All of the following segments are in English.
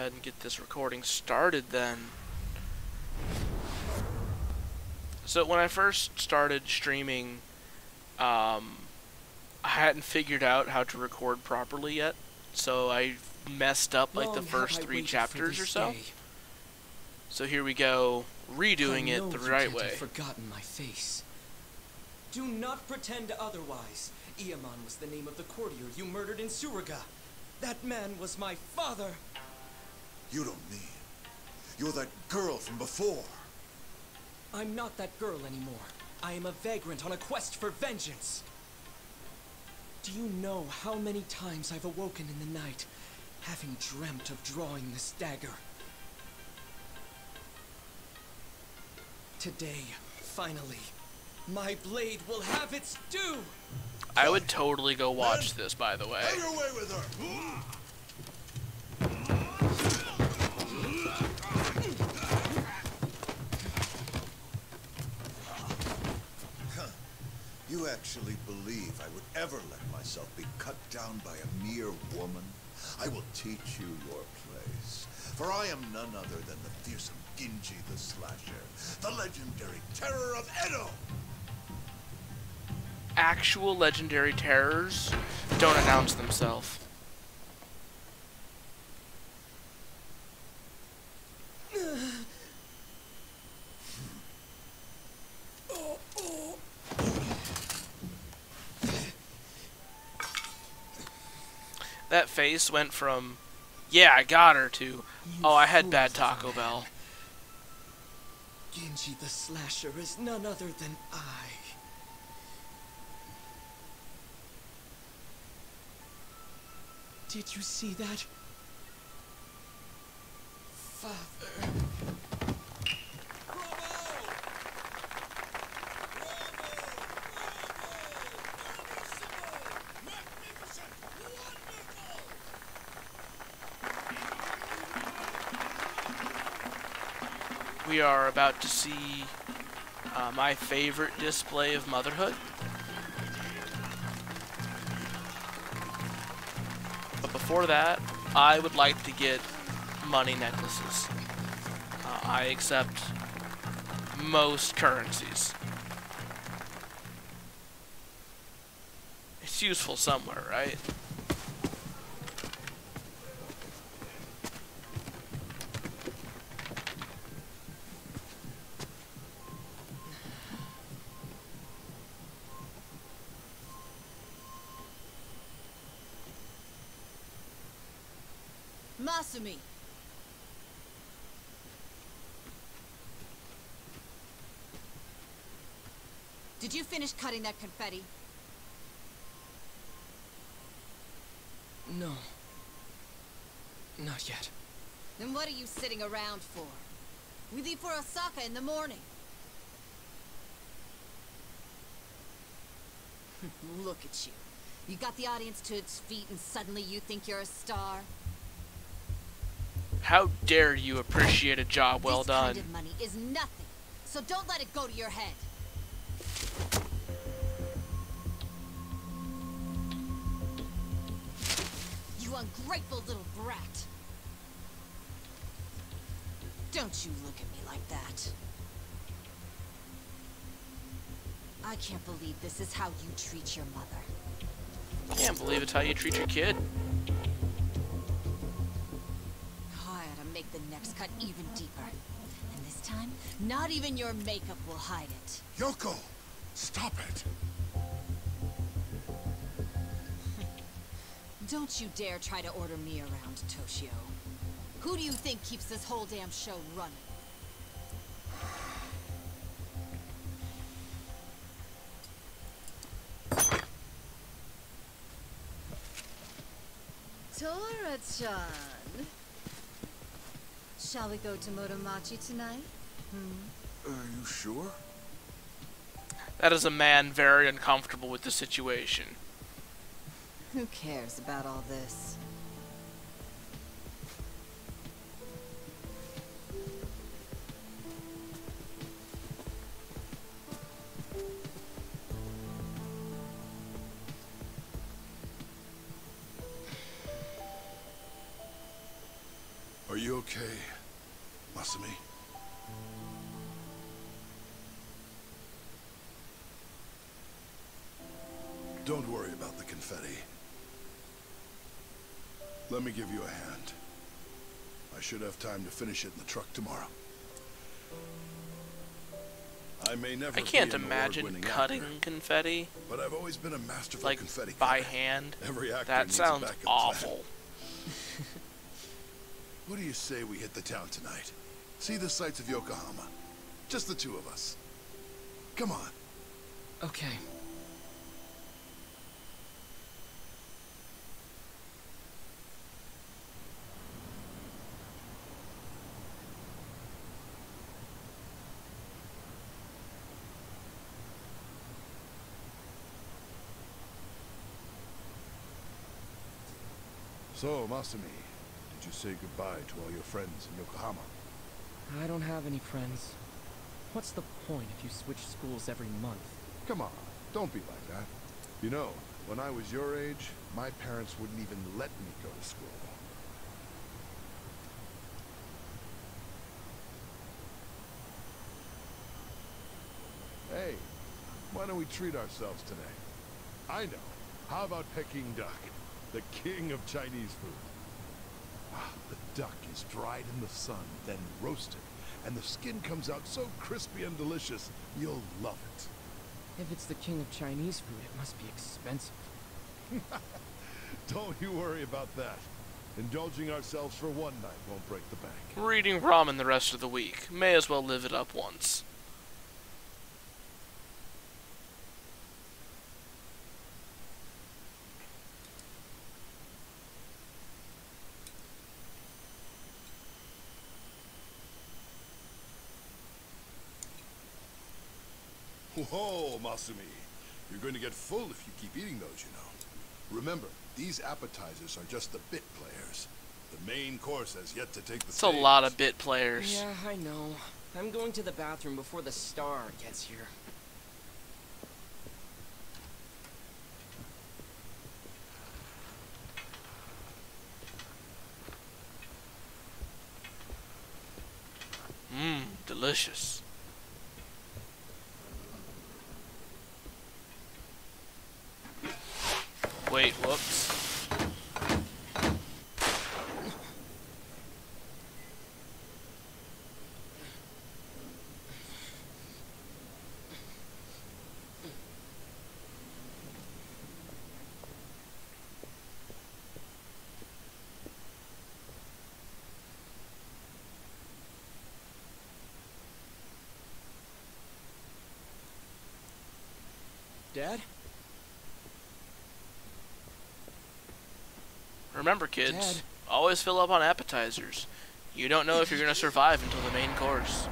ahead and get this recording started then. So when I first started streaming, I hadn't figured out how to record properly yet, so I messed up like the first 3 chapters or so. So here we go, redoing it the right way. Forgotten my face. Do not pretend otherwise. Iamon was the name of the courtier you murdered in Suraga. That man was my father. You don't mean you're that girl from before? I'm not that girl anymore. I am a vagrant on a quest for vengeance. Do you know how many times I've awoken in the night, having dreamt of drawing this dagger? Today, finally, my blade will have its due! I would totally go watch this, by the way. Have your way with her! You actually believe I would ever let myself be cut down by a mere woman? I will teach you your place, for I am none other than the fearsome Genji the Slasher, the legendary terror of Edo! Actual legendary terrors don't announce themselves. That face went from, yeah, I got her, to, oh, I had bad Taco Bell. Genji the Slasher is none other than I. Did you see that? Father. We are about to see my favorite display of motherhood. But before that, I would like to get money necklaces. I accept most currencies. It's useful somewhere, right? Masumi! Did you finish cutting that confetti? No. Not yet. Then what are you sitting around for? We leave for Osaka in the morning. Look at you. You got the audience to its feet and suddenly you think you're a star? How dare you appreciate a job well done? This kind of money is nothing, so don't let it go to your head. You ungrateful little brat. Don't you look at me like that. I can't believe this is how you treat your mother. Can't believe it's how you treat your kid. Make the next cut even deeper. And this time, not even your makeup will hide it. Yoko! Stop it! Don't you dare try to order me around, Toshio. Who do you think keeps this whole damn show running? Tora-chan. Shall we go to Motomachi tonight? Are you sure? That is a man very uncomfortable with the situation. Who cares about all this? Are you okay, Masumi? Don't worry about the confetti. Let me give you a hand. I should have time to finish it in the truck tomorrow. I may never I can't be an imagine award-winning cutting actor, confetti, but I've always been a masterful like, confetti by cutter. hand. Every actor That needs a sounds backup awful. plan. What do you say we hit the town tonight? See the sights of Yokohama. Just the two of us. Come on. Okay. So, Masumi, did you say goodbye to all your friends in Yokohama? I don't have any friends. What's the point if you switch schools every month? Come on, don't be like that. You know, when I was your age, my parents wouldn't even let me go to school. Hey, why don't we treat ourselves today? I know. How about Peking duck? The king of Chinese food. Ah, the duck is dried in the sun, then roasted, and the skin comes out so crispy and delicious, you'll love it. If it's the king of Chinese food, it must be expensive. Don't you worry about that. Indulging ourselves for one night won't break the bank. We're eating ramen the rest of the week. May as well live it up once. Whoa, Masumi. You're going to get full if you keep eating those, you know. Remember, these appetizers are just the bit players. The main course has yet to take the It's a lot of bit players. Yeah, I know. I'm going to the bathroom before the star gets here. Mmm, delicious. Wait, whoops. Dad? Remember, kids, Dad. always fill up on appetizers. You don't know if you're going to survive until the main course.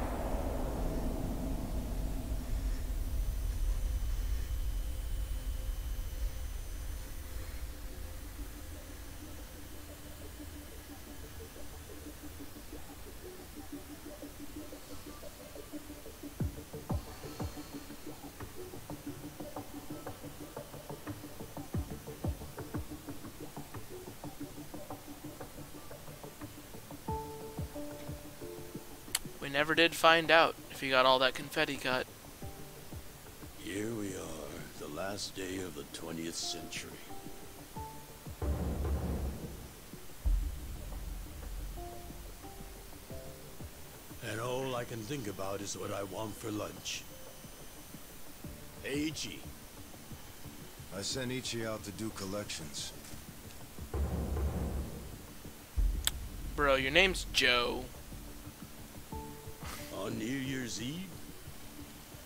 We never did find out if he got all that confetti cut. Here we are, the last day of the 20th century. And all I can think about is what I want for lunch. Hey, Ichi. I sent Ichi out to do collections. Bro, your name's Joe. On New Year's Eve?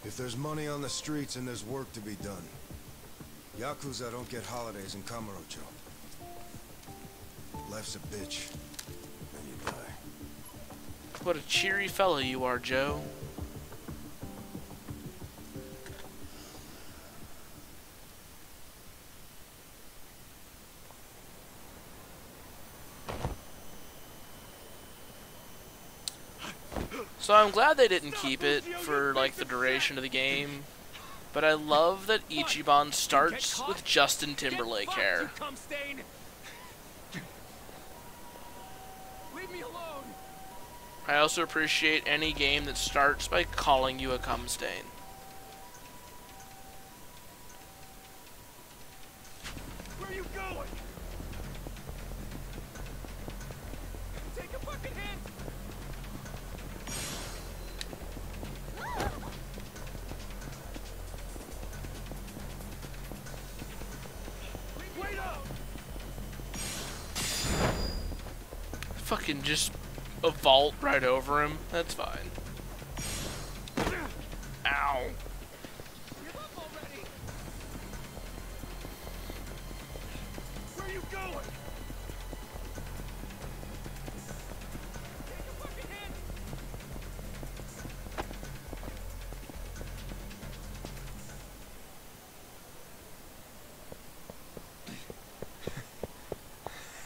If there's money on the streets and there's work to be done. Yakuza don't get holidays in Kamurocho. Life's a bitch. Then you die. What a cheery fellow you are, Joe. So I'm glad they didn't keep it for like the duration of the game, but I love that Ichiban starts with Justin Timberlake hair. Leave Leave me alone! I also appreciate any game that starts by calling you a cum stain. Where are you going? Take a fucking hit! Wait up! Fucking just a vault right over him. That's fine. Ow. Give up already! Where are you going? Take a fucking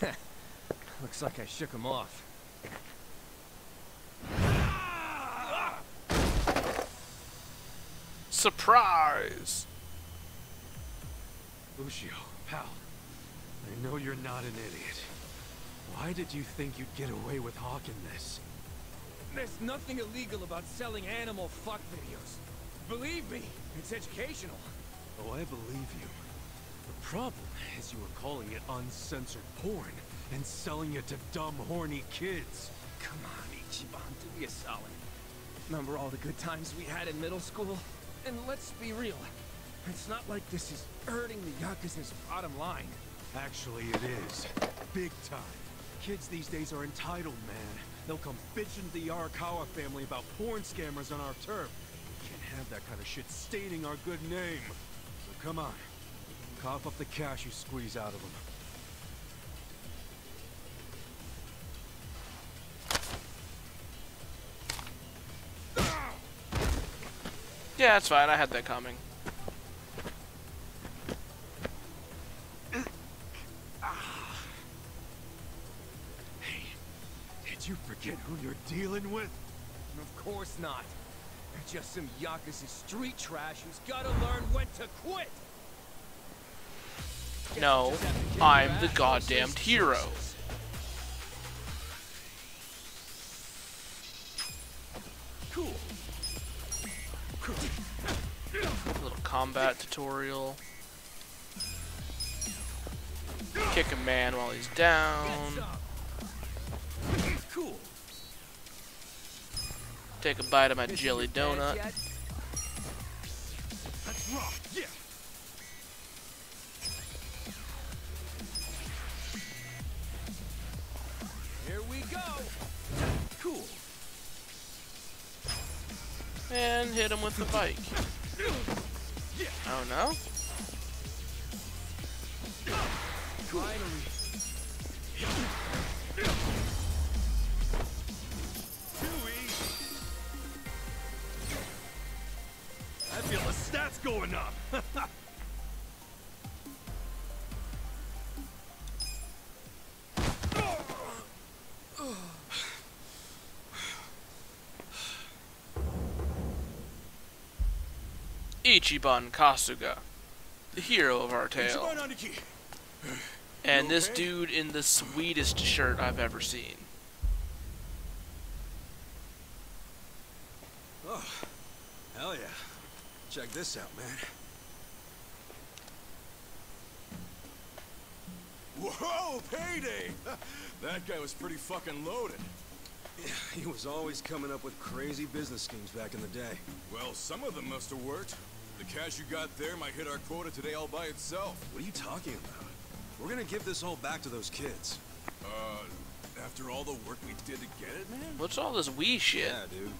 hit! Looks like I shook him off. Surprise! Lucio, pal, I know you're not an idiot. Why did you think you'd get away with hawking this? There's nothing illegal about selling animal fuck videos. Believe me, it's educational. Oh, I believe you. The problem is you were calling it uncensored porn and selling it to dumb, horny kids. Come on, Ichiban, do me a solid. Remember all the good times we had in middle school? And let's be real, it's not like this is hurting the Yakuza's bottom line. Actually, it is. Big time. Kids these days are entitled, man. They'll come bitching to the Arakawa family about porn scammers on our turf. Can't have that kind of shit staining our good name. So come on. Cough up the cash you squeeze out of them. Yeah, that's fine. I had that coming. Hey, did you forget who you're dealing with? Of course not. They're just some Yakuza street trash who's gotta learn when to quit. No, I'm the goddamned hero. Cool. Little combat tutorial. Kick a man while he's down. Cool. Take a bite of my jelly donut. Let's rock, yeah! Here we go. Cool. And hit him with the bike. Oh no? Finally. Too easy. I feel the stats going up. Ichiban Kasuga, the hero of our tale. And this dude in the sweetest shirt I've ever seen. Oh, hell yeah. Check this out, man. Whoa, payday! That guy was pretty fucking loaded. Yeah, he was always coming up with crazy business schemes back in the day. Well, some of them must have worked. The cash you got there might hit our quota today all by itself. What are you talking about? We're gonna give this all back to those kids. After all the work we did to get it, man? What's all this wee shit? Yeah, dude.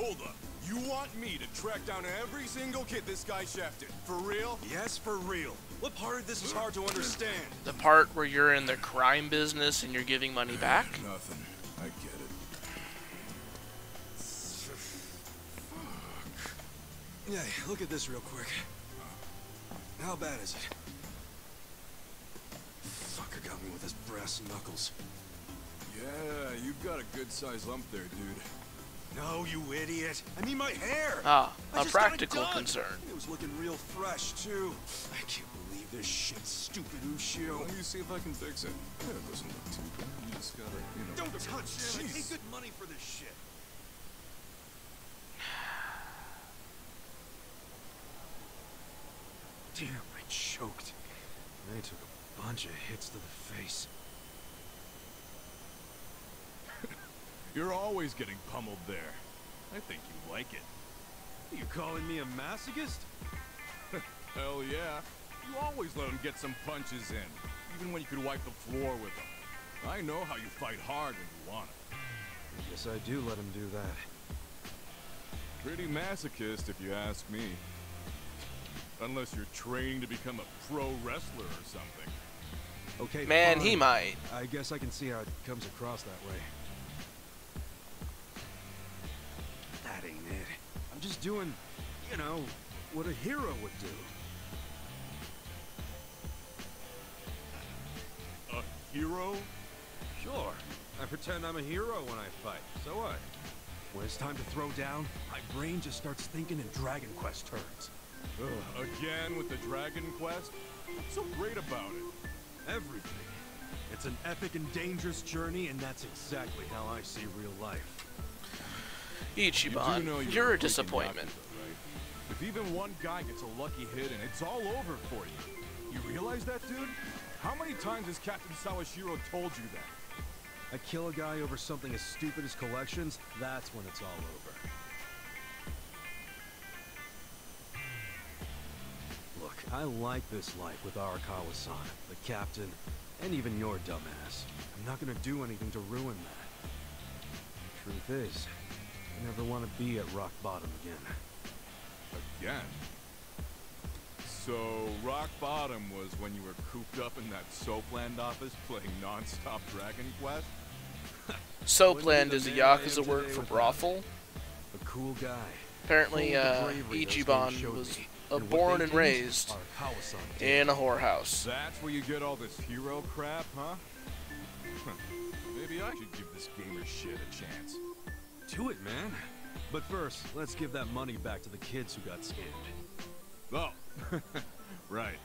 Hold up. You want me to track down every single kid this guy shafted? For real? Yes, for real. What part of this is hard to understand? The part where you're in the crime business and you're giving money back? Nothing. I get it. Yeah, look at this real quick. How bad is it? Fucker got me with his brass knuckles. Yeah, you've got a good-sized lump there, dude. No, you idiot. I mean my hair. Ah, I a just got it practical done. concern. It was looking real fresh, too. I can't believe this shit, stupid Ushio. Let me see if I can fix it. Yeah, it doesn't look too bad. You just gotta, you know... Don't touch him. I Jeez. pay good money for this shit. Damn, I choked. I took a bunch of hits to the face. You're always getting pummeled there. I think you like it. You calling me a masochist? Hell yeah. You always let him get some punches in, even when you could wipe the floor with them. I know how you fight hard when you want it. I guess I do let him do that. Pretty masochist, if you ask me. Unless you're training to become a pro wrestler or something. Okay, Man, fine. he might. I guess I can see how it comes across that way. That ain't it. I'm just doing, you know, what a hero would do. A hero? Sure. I pretend I'm a hero when I fight. So what? When it's time to throw down, my brain just starts thinking in Dragon Quest terms. Ugh, again with the Dragon Quest? What's so great about it? Everything. It's an epic and dangerous journey, and that's exactly how I see real life. Ichiban, You do know you're a freaking disappointment. Yakuza, right? If even one guy gets a lucky hit and it's all over for you. You realize that, dude? How many times has Captain Sawashiro told you that? I kill a guy over something as stupid as collections, that's when it's all over. Look, I like this life with Arakawa-san, the captain, and even your dumbass. I'm not gonna do anything to ruin that. Truth is, I never want to be at rock bottom again. Again? So, rock bottom was when you were cooped up in that Soapland office playing non-stop Dragon Quest? Soapland is a Yakuza word for brothel. A cool guy. Apparently, Full of the bravery those games Ichiban showed was me. And what born they and didn't, raised Arakawa-san did. in a whorehouse. That's where you get all this hero crap, huh? Maybe I should give this gamer shit a chance. Do it, man. But first, let's give that money back to the kids who got scammed. Oh, right.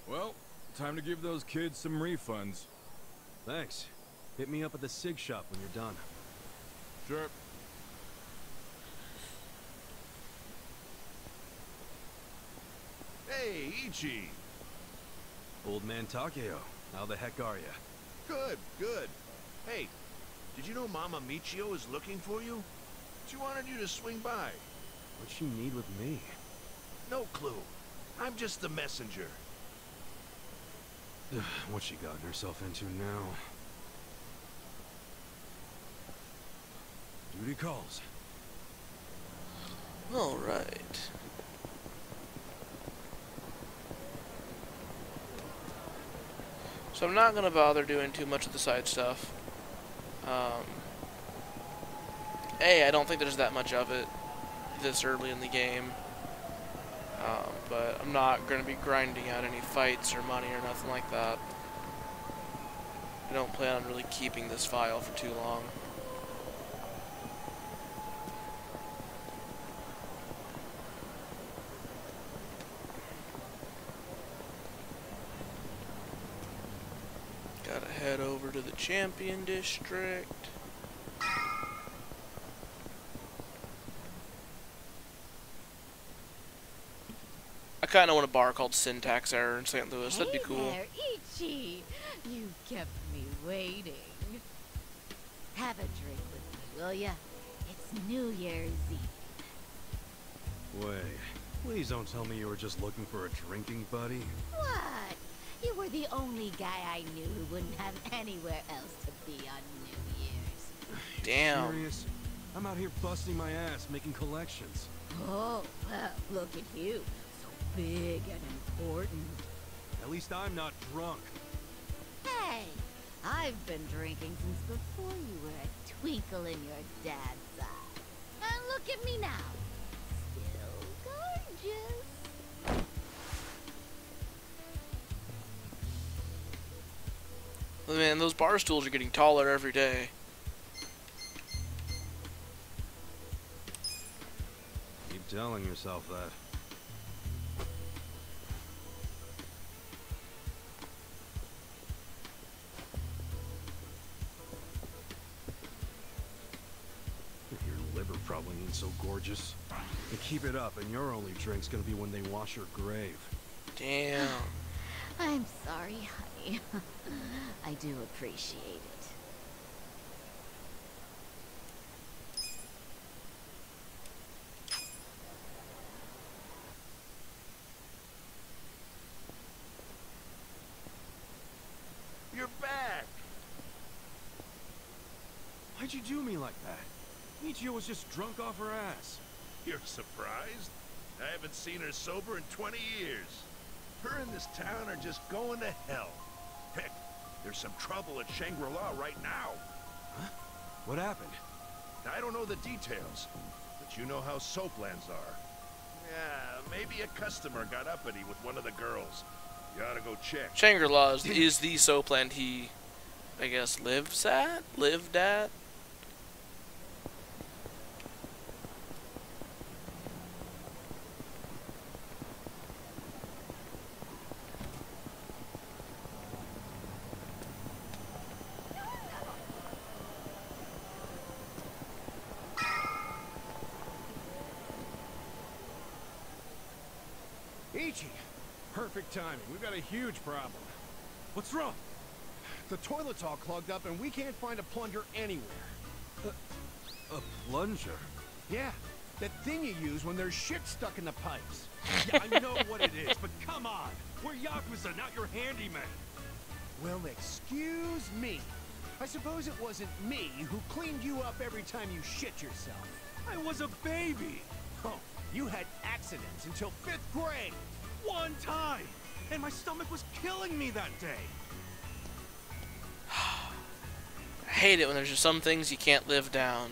Well, time to give those kids some refunds. Thanks. Hit me up at the SIG shop when you're done. Sure. Hey, Ichi. Old man Takeo, how the heck are ya? Good, good. Hey, did you know Mama Michio is looking for you? She wanted you to swing by. What'd she need with me? No clue. I'm just the messenger. What's she gotten herself into now? Duty calls. Alright. So I'm not going to bother doing too much of the side stuff. I don't think there's that much of it this early in the game. But I'm not going to be grinding out any fights or money or nothing like that. I don't plan on really keeping this file for too long. Gotta head over to the Champion District. I kinda want a bar called Syntax Error in St. Louis. That'd be cool. Hey there, Ichi. You kept me waiting. Have a drink with me, will ya? It's New Year's Eve. Wait, please don't tell me you were just looking for a drinking buddy. What? You were the only guy I knew who wouldn't have anywhere else to be on New Year's. Damn. Serious? I'm out here busting my ass making collections. Oh, well, look at you. So big and important. At least I'm not drunk. Hey, I've been drinking since before you were a twinkle in your dad's eye. And look at me now. Still gorgeous. Man, those bar stools are getting taller every day. Keep telling yourself that. Your liver probably ain't so gorgeous. And keep it up, and your only drink's gonna be when they wash your grave. Damn. I'm sorry, honey. I do appreciate it. You're back! Why'd you do me like that? Michio was just drunk off her ass. You're surprised? I haven't seen her sober in 20 years. Her and this town are just going to hell. Heck, there's some trouble at Shangri-La right now. Huh? What happened? I don't know the details, but you know how soaplands are. Yeah, maybe a customer got uppity with one of the girls. You ought to go check. Shangri-La is the soapland he, I guess, lived at? Ichi! Perfect timing. We've got a huge problem. What's wrong? The toilet's all clogged up and we can't find a plunger anywhere. A plunger? Yeah, that thing you use when there's shit stuck in the pipes. Yeah, I know what it is, but come on! We're Yakuza, not your handyman! Well, excuse me. I suppose it wasn't me who cleaned you up every time you shit yourself. I was a baby! Oh, you had accidents until 5th grade! One time! And my stomach was killing me that day! I hate it when there's just some things you can't live down.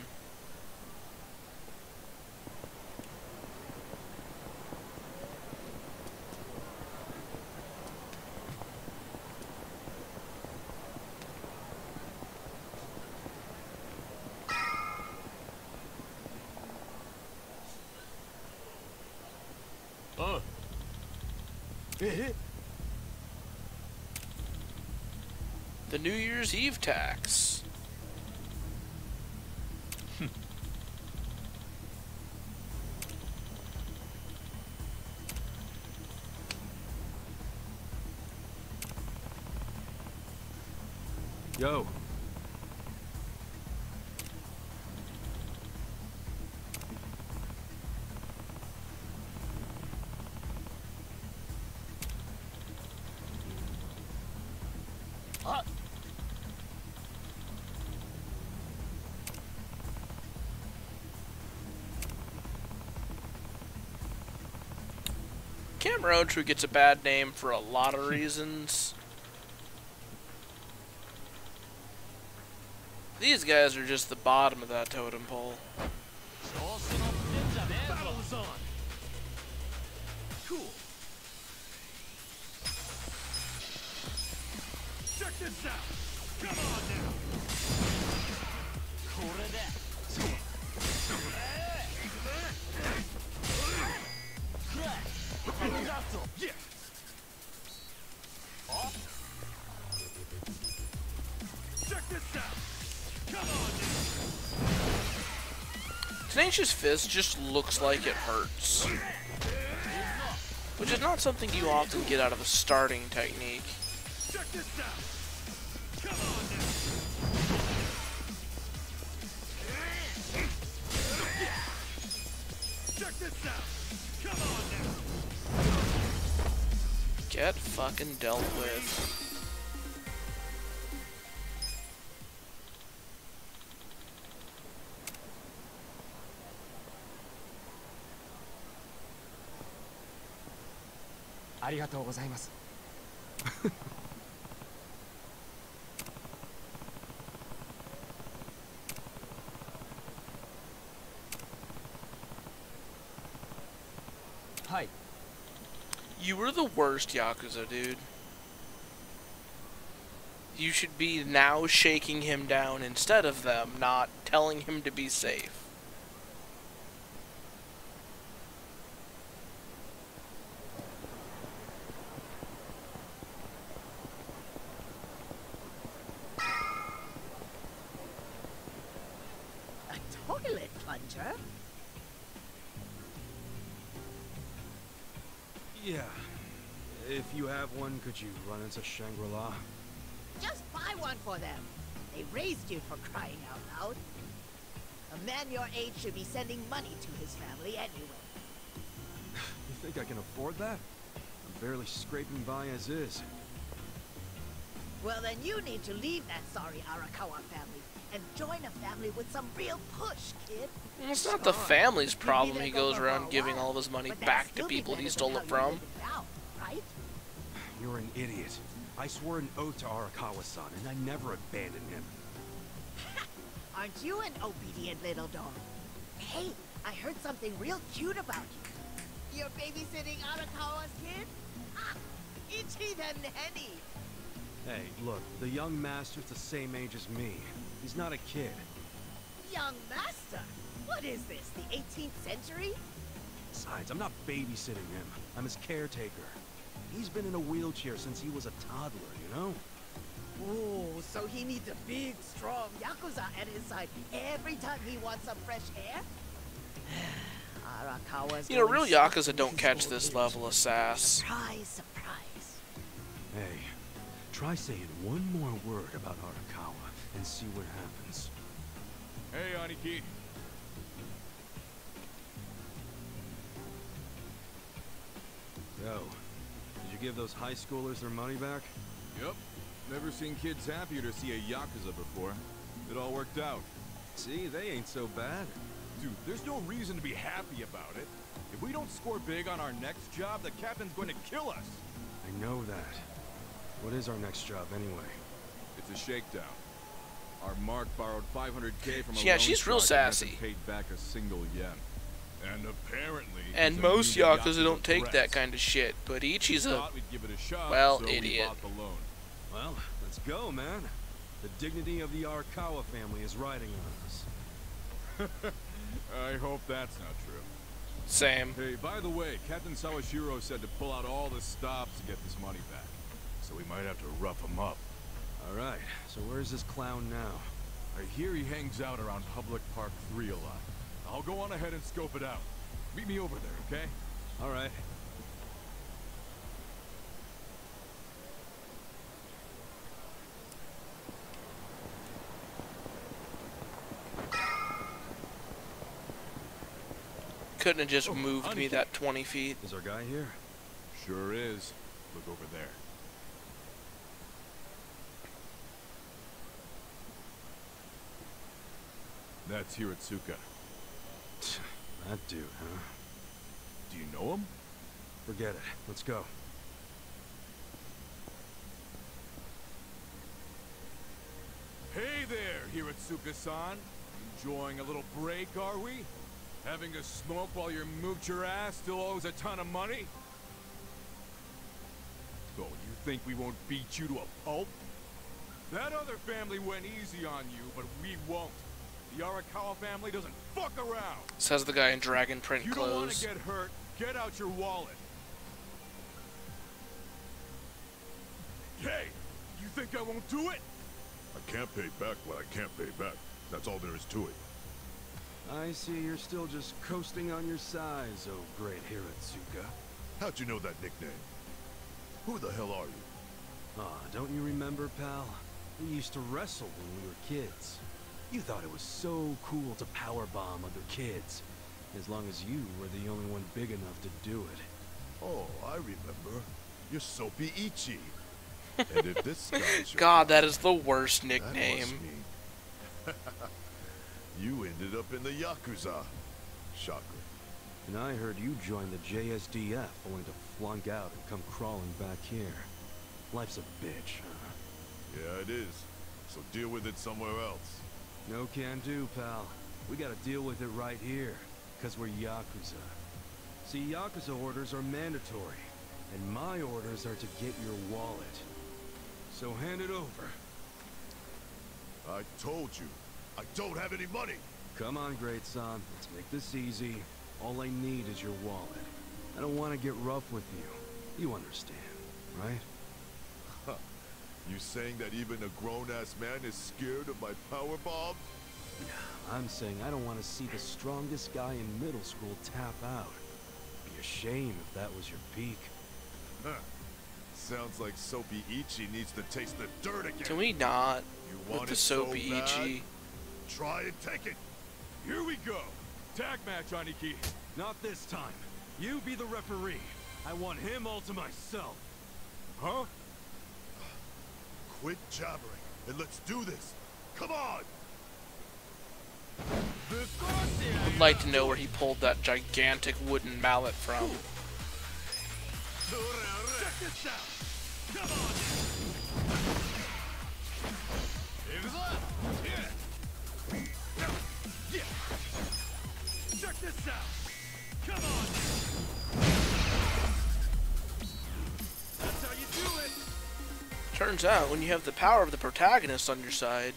The New Year's Eve tax. Yo. Camp Roadtree gets a bad name for a lot of reasons. These guys are just the bottom of that totem pole. Battle's on! Cool. Check this out! Come on now! Yeah! Check this out! Come on now! Tenacious Fist just looks like it hurts, which is not something you often get out of a starting technique. Check this out! Come on now! Check this out! Come on now! Get fucking dealt with. Hi. You were the worst Yakuza, dude. You should be now shaking him down instead of them, not telling him to be safe. A toilet plunger? Yeah. If you have one, could you run into Shangri-La? Just buy one for them. They raised you for crying out loud. A man your age should be sending money to his family anyway. You think I can afford that? I'm barely scraping by as is. Well, then you need to leave that sorry Arakawa family and join a family with some real push, kid. It's not the family's problem. He goes around giving all of his money back to people he stole it from. Right? You're an idiot. I swore an oath to Arakawa-san, and I never abandoned him. Aren't you an obedient little dog? Hey, I heard something real cute about you. You're babysitting Arakawa's kid? Ah, itchy the nanny. Hey, look, the young master's the same age as me. He's not a kid. Young master? What is this, the 18th century? Besides, I'm not babysitting him. I'm his caretaker. He's been in a wheelchair since he was a toddler, you know? Oh, so he needs a big, strong Yakuza at his side every time he wants some fresh air? Arakawa's You know, real Yakuza don't catch this level of sass. Surprise, surprise. Hey, try saying one more word about Arakawa and see what happens. Hey, Aniki. Yo, did you give those high schoolers their money back? Yep. Never seen kids happier to see a Yakuza before. It all worked out. See, they ain't so bad. Dude, there's no reason to be happy about it. If we don't score big on our next job, the captain's going to kill us. I know that. What is our next job, anyway? It's a shakedown. Our Mark borrowed 500K from a Yeah, loan she's real shark and hasn't sassy. paid back a single yen. And apparently, And he's most immune to Yakuza don't take threats. that kind of shit, but Ichi's a, Thought we'd give it a shot, well, so we idiot. bought the loan. Well, let's go, man. The dignity of the Arakawa family is riding on us. I hope that's not true. Same. Hey, by the way, Captain Sawashiro said to pull out all the stops to get this money back. So we might have to rough him up. Alright, so where's this clown now? I hear he hangs out around Public Park 3 a lot. I'll go on ahead and scope it out. Meet me over there, okay? Alright. Couldn't have just moved me that 20 feet. Is our guy here? Sure is. Look over there. That's Hiratsuka. That dude, huh? Do you know him? Forget it. Let's go. Hey there, Hiratsuka-san. Enjoying a little break, are we? Having a smoke while your moocher ass still owes a ton of money? Oh, you think we won't beat you to a pulp? That other family went easy on you, but we won't. The Arakawa family doesn't fuck around. Says the guy in dragon print If you don't want clothes. to get hurt, get out your wallet. Hey, you think I won't do it? I can't pay back what I can't pay back. That's all there is to it. I see you're still just coasting on your size, oh great Hiratsuka. How'd you know that nickname? Who the hell are you? Ah, don't you remember, pal? We used to wrestle when we were kids. You thought it was so cool to powerbomb other kids. As long as you were the only one big enough to do it. Oh, I remember. You're Soapy Ichi. And if this guy's your God, that is the worst that nickname. must mean you ended up in the Yakuza. Shocker. And I heard you joined the JSDF only to flunk out and come crawling back here. Life's a bitch, huh? Yeah, it is. So deal with it somewhere else. No can do, pal. We gotta deal with it right here, 'cause we're Yakuza. See, Yakuza orders are mandatory, and my orders are to get your wallet. So hand it over, I told you, I don't have any money. Come on, great son. Let's make this easy. All I need is your wallet. I don't want to get rough with you. You understand, right? Huh. You saying that even a grown-ass man is scared of my power bomb? I'm saying I don't want to see the strongest guy in middle school tap out. It'd be a shame if that was your peak. Huh. Sounds like Soapy Ichi needs to taste the dirt again. Can we not? You With want the it so Soapy bad? Ichi. Try and take it. Here we go. Tag match, Aniki. Not this time. You be the referee. I want him all to myself. Huh? Quit jabbering and let's do this. Come on. Would like to know where he pulled that gigantic wooden mallet from. Check this out. Come on. Yeah. Check this out. Come on. That's how you do it. Turns out, when you have the power of the protagonist on your side,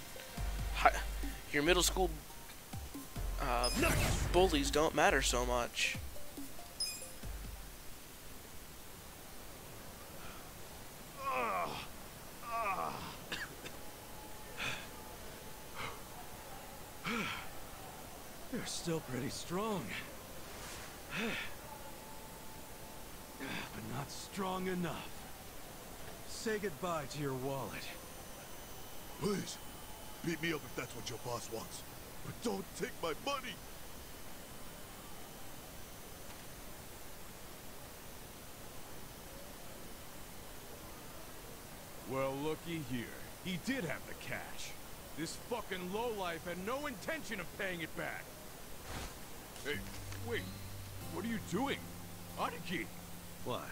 your middle school bullies don't matter so much. You're still pretty strong. But not strong enough. Say goodbye to your wallet. Please, beat me up if that's what your boss wants. But don't take my money. Well, looky here. He did have the cash. This fucking lowlife had no intention of paying it back. Hey, wait. What are you doing? Aniki! What?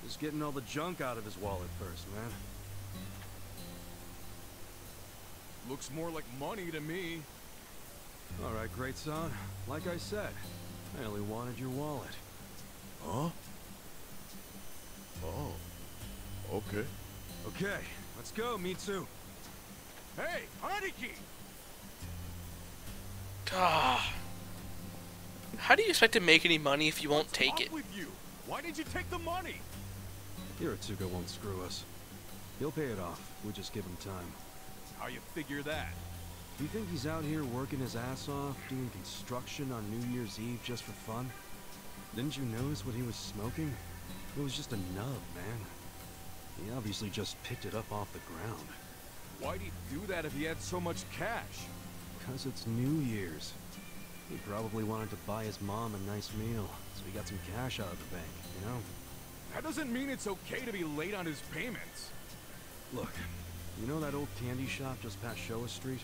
Just getting all the junk out of his wallet first, man. Looks more like money to me. Alright, great son. Like I said, I only wanted your wallet. Huh? Oh. Okay. Okay, let's go, Mitsu. Hey, Aniki! Ah. How do you expect to make any money if you won't take What's it? up with you? Why didn't you take the money? Hiratsuka won't screw us. He'll pay it off. We just give him time. How you figure that? Do you think he's out here working his ass off, doing construction on New Year's Eve just for fun? Didn't you notice what he was smoking? It was just a nub, man. He obviously just picked it up off the ground. Why'd he do that if he had so much cash? Because it's New Year's. He probably wanted to buy his mom a nice meal, so he got some cash out of the bank, you know? That doesn't mean it's okay to be late on his payments. Look, you know that old candy shop just past Showa Street?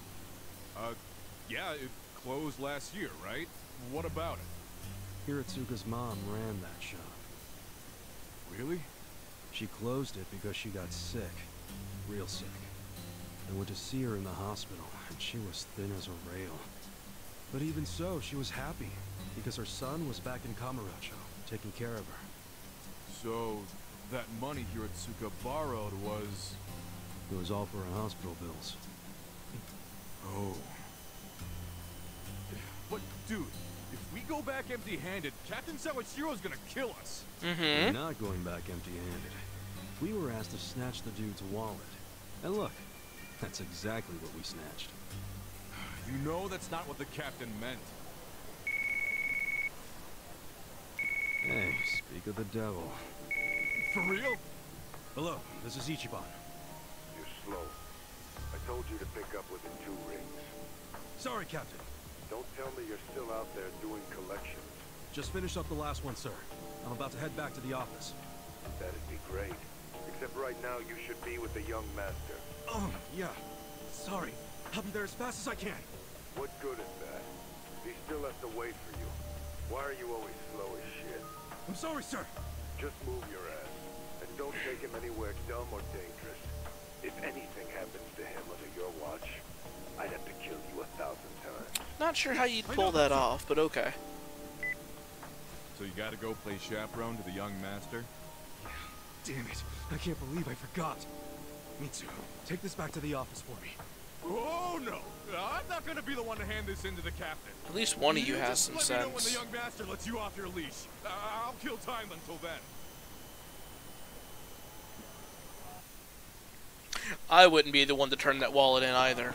Yeah, it closed last year, right? What about it? Hiratsuka's mom ran that shop. Really? She closed it because she got sick. Real sick. I went to see her in the hospital, and she was thin as a rail. But even so, she was happy, because her son was back in Kamurocho, taking care of her. So, that money Hiratsuka borrowed was... It was all for her hospital bills. Oh. But, dude, if we go back empty-handed, Captain Sawashiro's gonna kill us. We're not going back empty-handed. We were asked to snatch the dude's wallet. And look, that's exactly what we snatched. You know that's not what the captain meant. Hey, speak of the devil. For real? Hello, this is Ichiban. You're slow. I told you to pick up within 2 rings. Sorry, Captain. Don't tell me you're still out there doing collections. Just finished up the last one, sir. I'm about to head back to the office. That'd be great. Except right now you should be with the young master. Oh, yeah. Sorry. I'll be there as fast as I can. What good is that? He still has to wait for you. Why are you always slow as shit? I'm sorry, sir. Just move your ass. And don't take him anywhere dumb or dangerous. If anything happens to him under your watch, I'd have to kill you 1,000 times. Not sure how you'd pull that off, but okay. So you gotta go play chaperone to the young master? Damn it. I can't believe I forgot. Mitsu, take this back to the office for me. Oh no! I'm not gonna be the one to hand this in to the captain. At least one of you has some Let me know when the sense. young master lets you off your leash. I'll kill time until then. I wouldn't be the one to turn that wallet in either.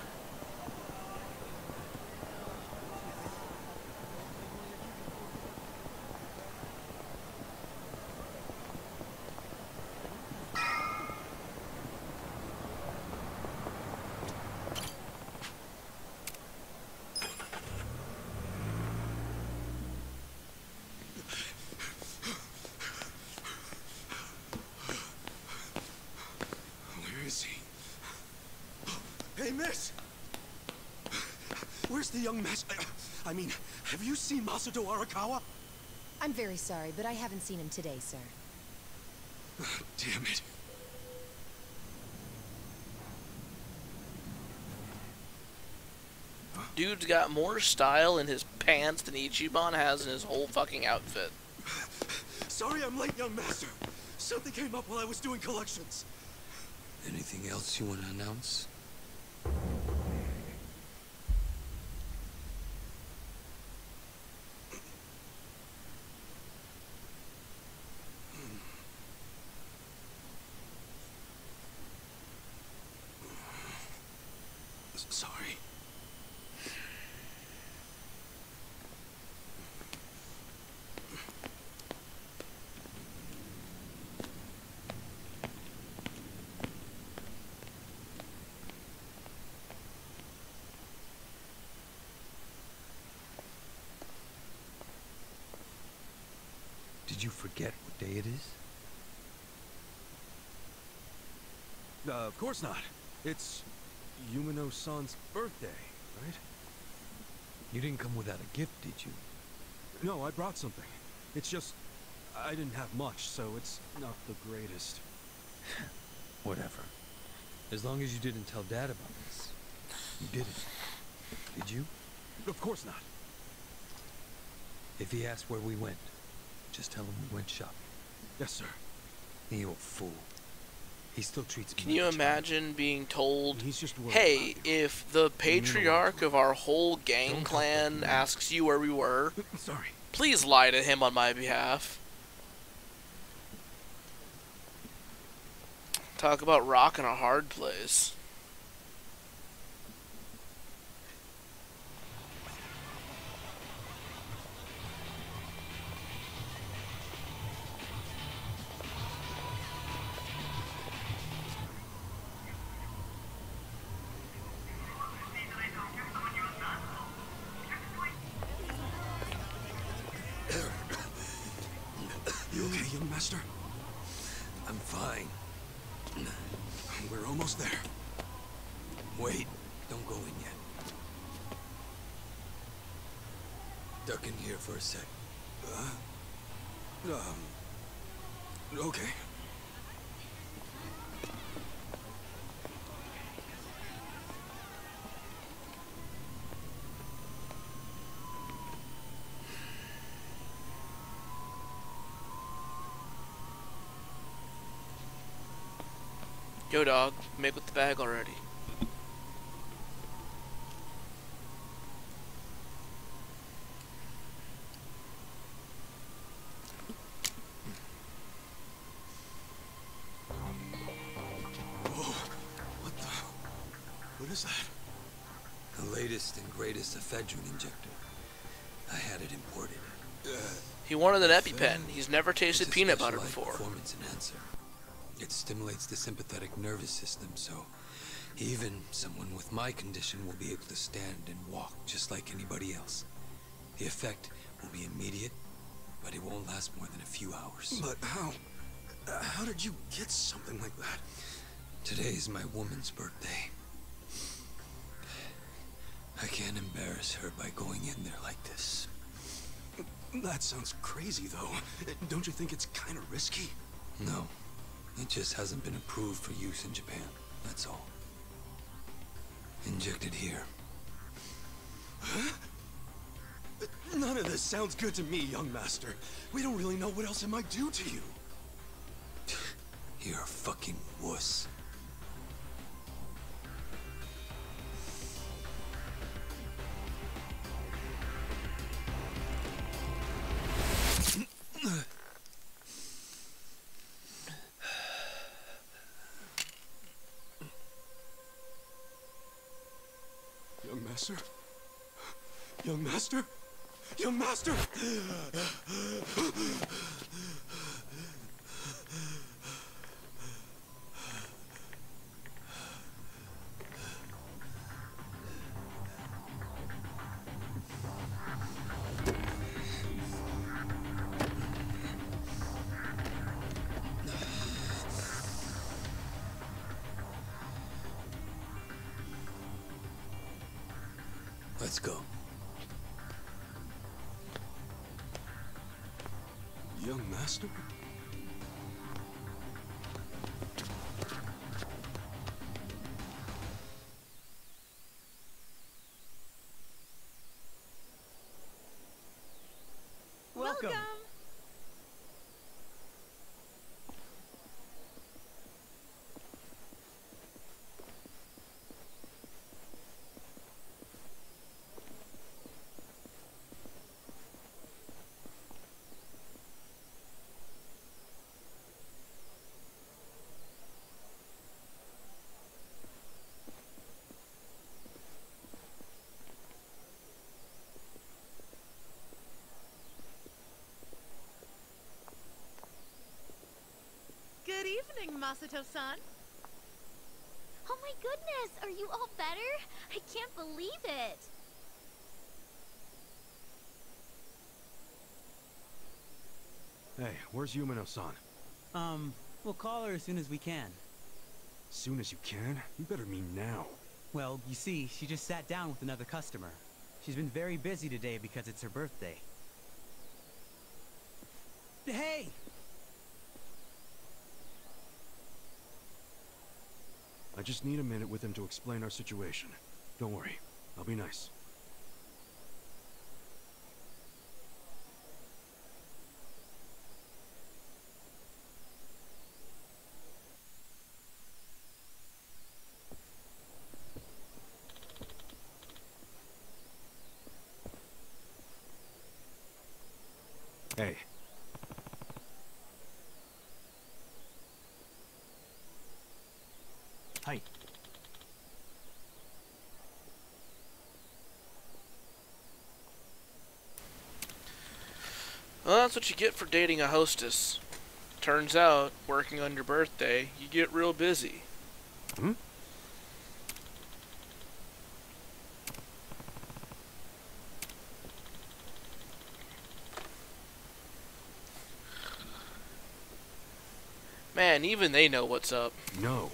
Where is he? Hey, miss! Where's the young master? I mean, have you seen Masato Arakawa? I'm very sorry, but I haven't seen him today, sir. Damn it. Dude's got more style in his pants than Ichiban has in his whole fucking outfit. Sorry I'm late, young master. Something came up while I was doing collections. Anything else you want to announce? Sorry. Did you forget what day it is? Of course not. It's Yumino-san's birthday, right? You didn't come without a gift, did you? No, I brought something. It's just, I didn't have much, so it's not the greatest. Whatever. As long as you didn't tell Dad about this. You didn't. Did you? Of course not. If he asks where we went, just tell him we went shopping. Yes, sir. The old fool. He still treats me Can you like a child. imagine being told, He's just worried hey, about you. if the patriarch of our whole gang Don't clan comfort me. asks you where we were, Sorry. please lie to him on my behalf. Talk about rocking a hard place. You okay, young master? I'm fine. We're almost there. Wait, don't go in yet. Duck in here for a sec. Okay. Yo, dog, make with the bag already. Whoa. What is that? The latest and greatest ephedrine injector. I had it imported. He wanted an EpiPen. He's never tasted It's a peanut butter specialized before. Performance enhancer. It stimulates the sympathetic nervous system, so even someone with my condition will be able to stand and walk just like anybody else. The effect will be immediate, but it won't last more than a few hours. But how did you get something like that? Today is my woman's birthday. I can't embarrass her by going in there like this. That sounds crazy, though. Don't you think it's kind of risky? No. It just hasn't been approved for use in Japan. That's all. Inject it here. Huh? None of this sounds good to me, young master. We don't really know what else it might do to you. You're a fucking wuss. master? Young master? Young master! Let's go. Young master? Welcome. Good evening, Masato-san. Oh my goodness, are you all better? I can't believe it. Hey, where's Yumino-san? We'll call her as soon as we can. Soon as you can? You better mean now. Well, you see, she just sat down with another customer. She's been very busy today because it's her birthday. Hey! I just need a minute with him to explain our situation. Don't worry, I'll be nice. Hey. Hi. Well, that's what you get for dating a hostess. Turns out, working on your birthday, you get real busy. Hmm? Man, even they know what's up. No.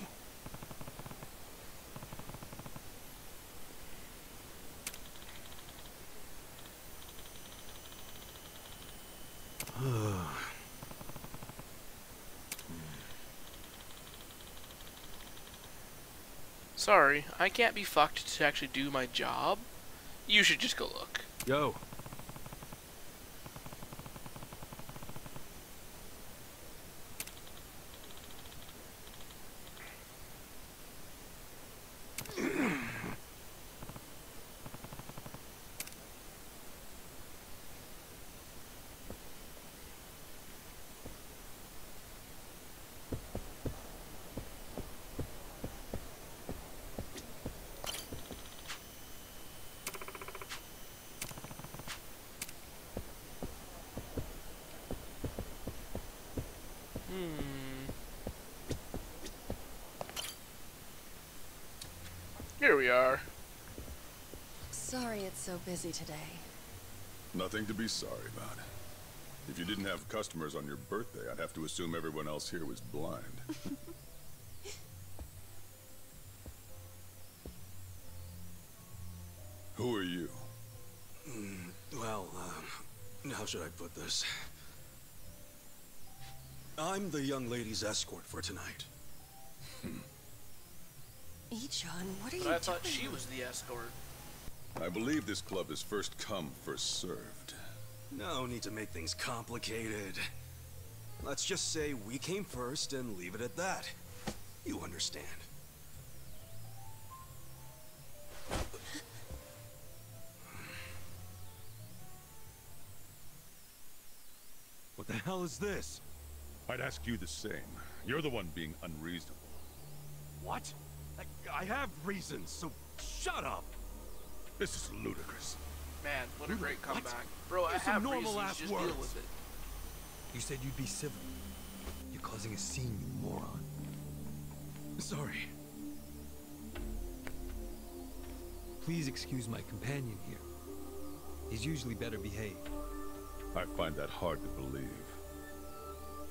Sorry, I can't be fucked to actually do my job. You should just go look. Yo. Here we are. Sorry it's so busy today. Nothing to be sorry about. If you didn't have customers on your birthday, I'd have to assume everyone else here was blind. Who are you? Well, how should I put this? I'm the young lady's escort for tonight. Ichan, what are you But I doing? thought she was the escort. I believe this club is first come, first served. No need to make things complicated. Let's just say we came first and leave it at that. You understand. What the hell is this? I'd ask you the same. You're the one being unreasonable. What? I have reasons, so shut up! This is ludicrous. Man, what a great What? comeback. Bro, I Use some have normal reasons, ass just words. deal with it. You said you'd be civil. You're causing a scene, you moron. Sorry. Please excuse my companion here. He's usually better behaved. I find that hard to believe.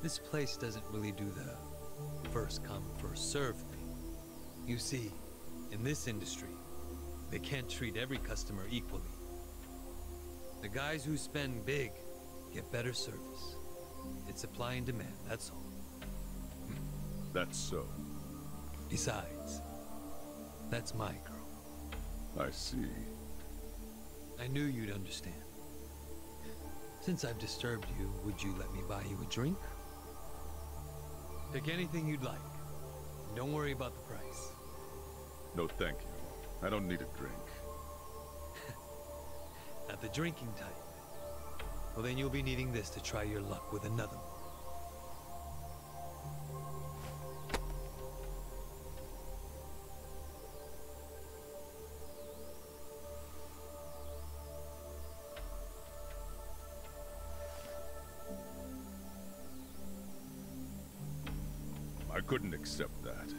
This place doesn't really do the first come, first serve thing. You see, in this industry, they can't treat every customer equally. The guys who spend big get better service. It's supply and demand, that's all. That's so. Besides, that's my girl. I see. I knew you'd understand. Since I've disturbed you, would you let me buy you a drink? Pick anything you'd like. Don't worry about the price. No, thank you. I don't need a drink. Not the drinking type. Well, then you'll be needing this to try your luck with another one. I couldn't accept that.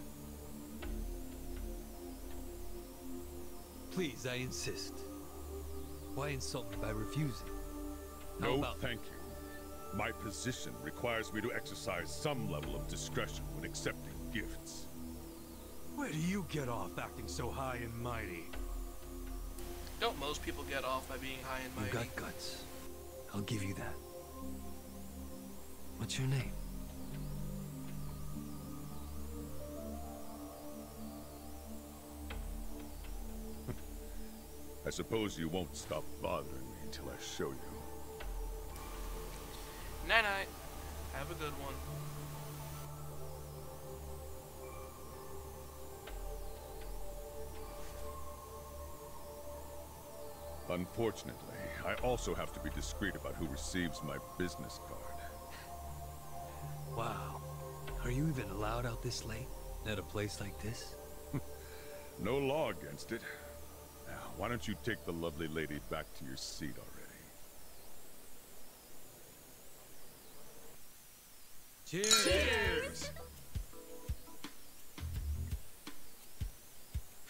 Please, I insist. Why insult me by refusing? How No, about... thank you. My position requires me to exercise some level of discretion when accepting gifts. Where do you get off acting so high and mighty? Don't most people get off by being high and You mighty? got guts. I'll give you that. What's your name? I suppose you won't stop bothering me until I show you. Night-night. Have a good one. Unfortunately, I also have to be discreet about who receives my business card. Wow. Are you even allowed out this late? At a place like this? No law against it. Now, why don't you take the lovely lady back to your seat already? Cheers! Cheers!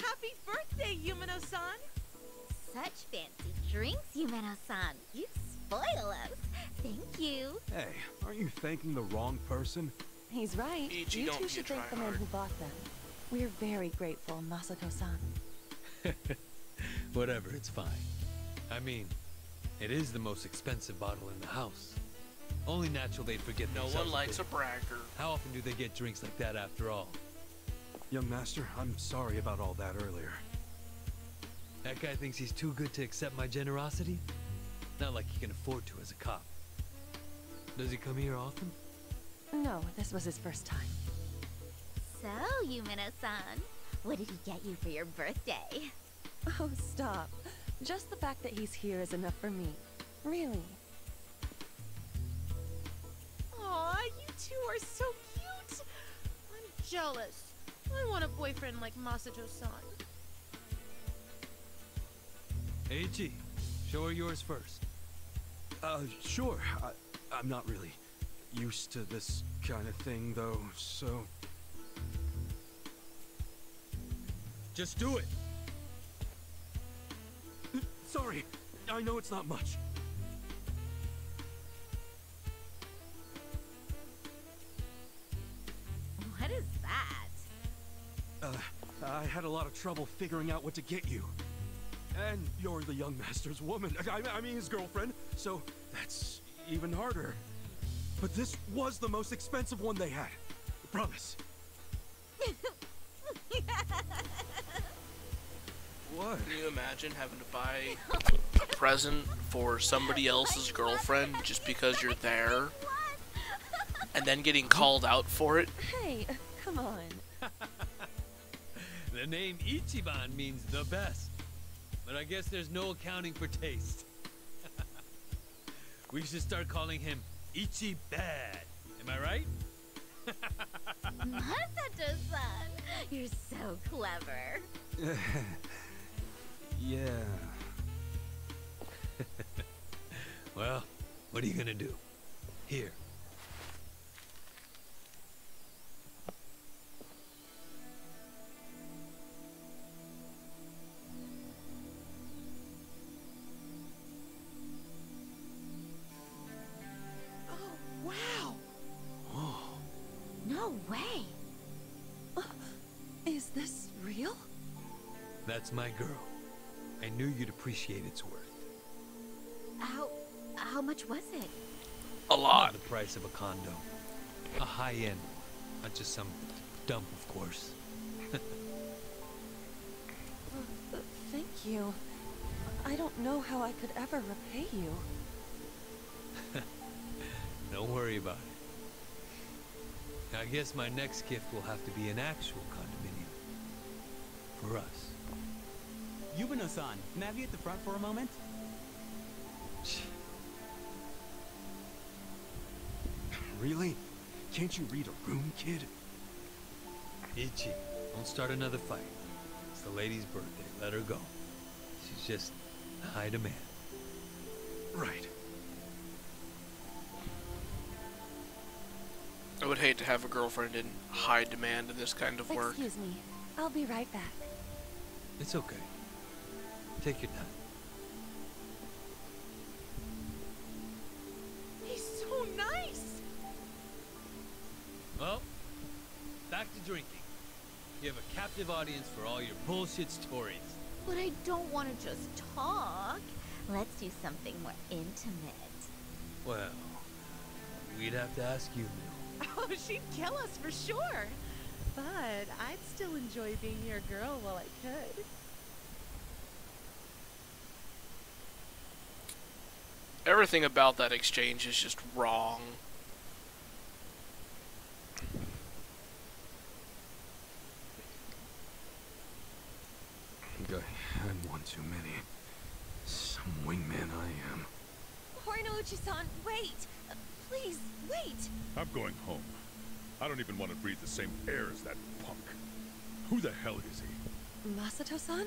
Happy birthday, Yumino-san! Such fancy drinks, Yumeno-san. You spoil us. Thank you. Hey, aren't you thanking the wrong person? He's right. Ichi, You don't two be should a thank the man tryhard. who bought them. We're very grateful, Masato-san. Whatever, it's fine. I mean, it is the most expensive bottle in the house. Only natural they'd forget No themselves one likes a bit. bragger. How often do they get drinks like that after all? Young master, I'm sorry about all that earlier. That guy thinks he's too good to accept my generosity? Not like he can afford to as a cop. Does he come here often? No, this was his first time. So, Yumeno-san, what did he get you for your birthday? Oh, stop. Just the fact that he's here is enough for me. Really. Aw, you two are so cute! I'm jealous. I want a boyfriend like Masato-san. Eiichi, show her yours first. Sure. I'm not really used to this kind of thing, though, so... Just do it! Sorry, I know it's not much. What is that? I had a lot of trouble figuring out what to get you. And you're the young master's woman. I mean his girlfriend, so that's even harder. But this was the most expensive one they had. Promise. What? Can you imagine having to buy a present for somebody else's girlfriend just because you're there? And then getting called out for it? Hey, come on. The name Ichiban means the best. But I guess there's no accounting for taste. We should start calling him Ichi Bad. Am I right? Masato-san, you're so clever. Yeah. Well, what are you gonna do? Here. Oh, wow! No way. Is this real? That's my girl. I knew you'd appreciate its worth. How much was it? A lot. The price of a condo. A high-end one. Not just some dump, of course. Thank you. I don't know how I could ever repay you. Don't worry about it. I guess my next gift will have to be an actual condominium. For us. Yubino-san, can I have you at the front for a moment? Really? Can't you read a room, kid? Ichi, don't start another fight. It's the lady's birthday. Let her go. She's just high demand. Right. I would hate to have a girlfriend in high demand in this kind of work. Excuse me. I'll be right back. It's okay. Take your time. He's so nice! Well, back to drinking. You have a captive audience for all your bullshit stories. But I don't want to just talk. Let's do something more intimate. Well, we'd have to ask you, Mill. Oh, she'd kill us for sure. But I'd still enjoy being your girl while I could. Everything about that exchange is just wrong. I'm one too many. Some wingman I am. Horiguchi-san, wait! Please, wait! I'm going home. I don't even want to breathe the same air as that punk. Who the hell is he? Masato-san?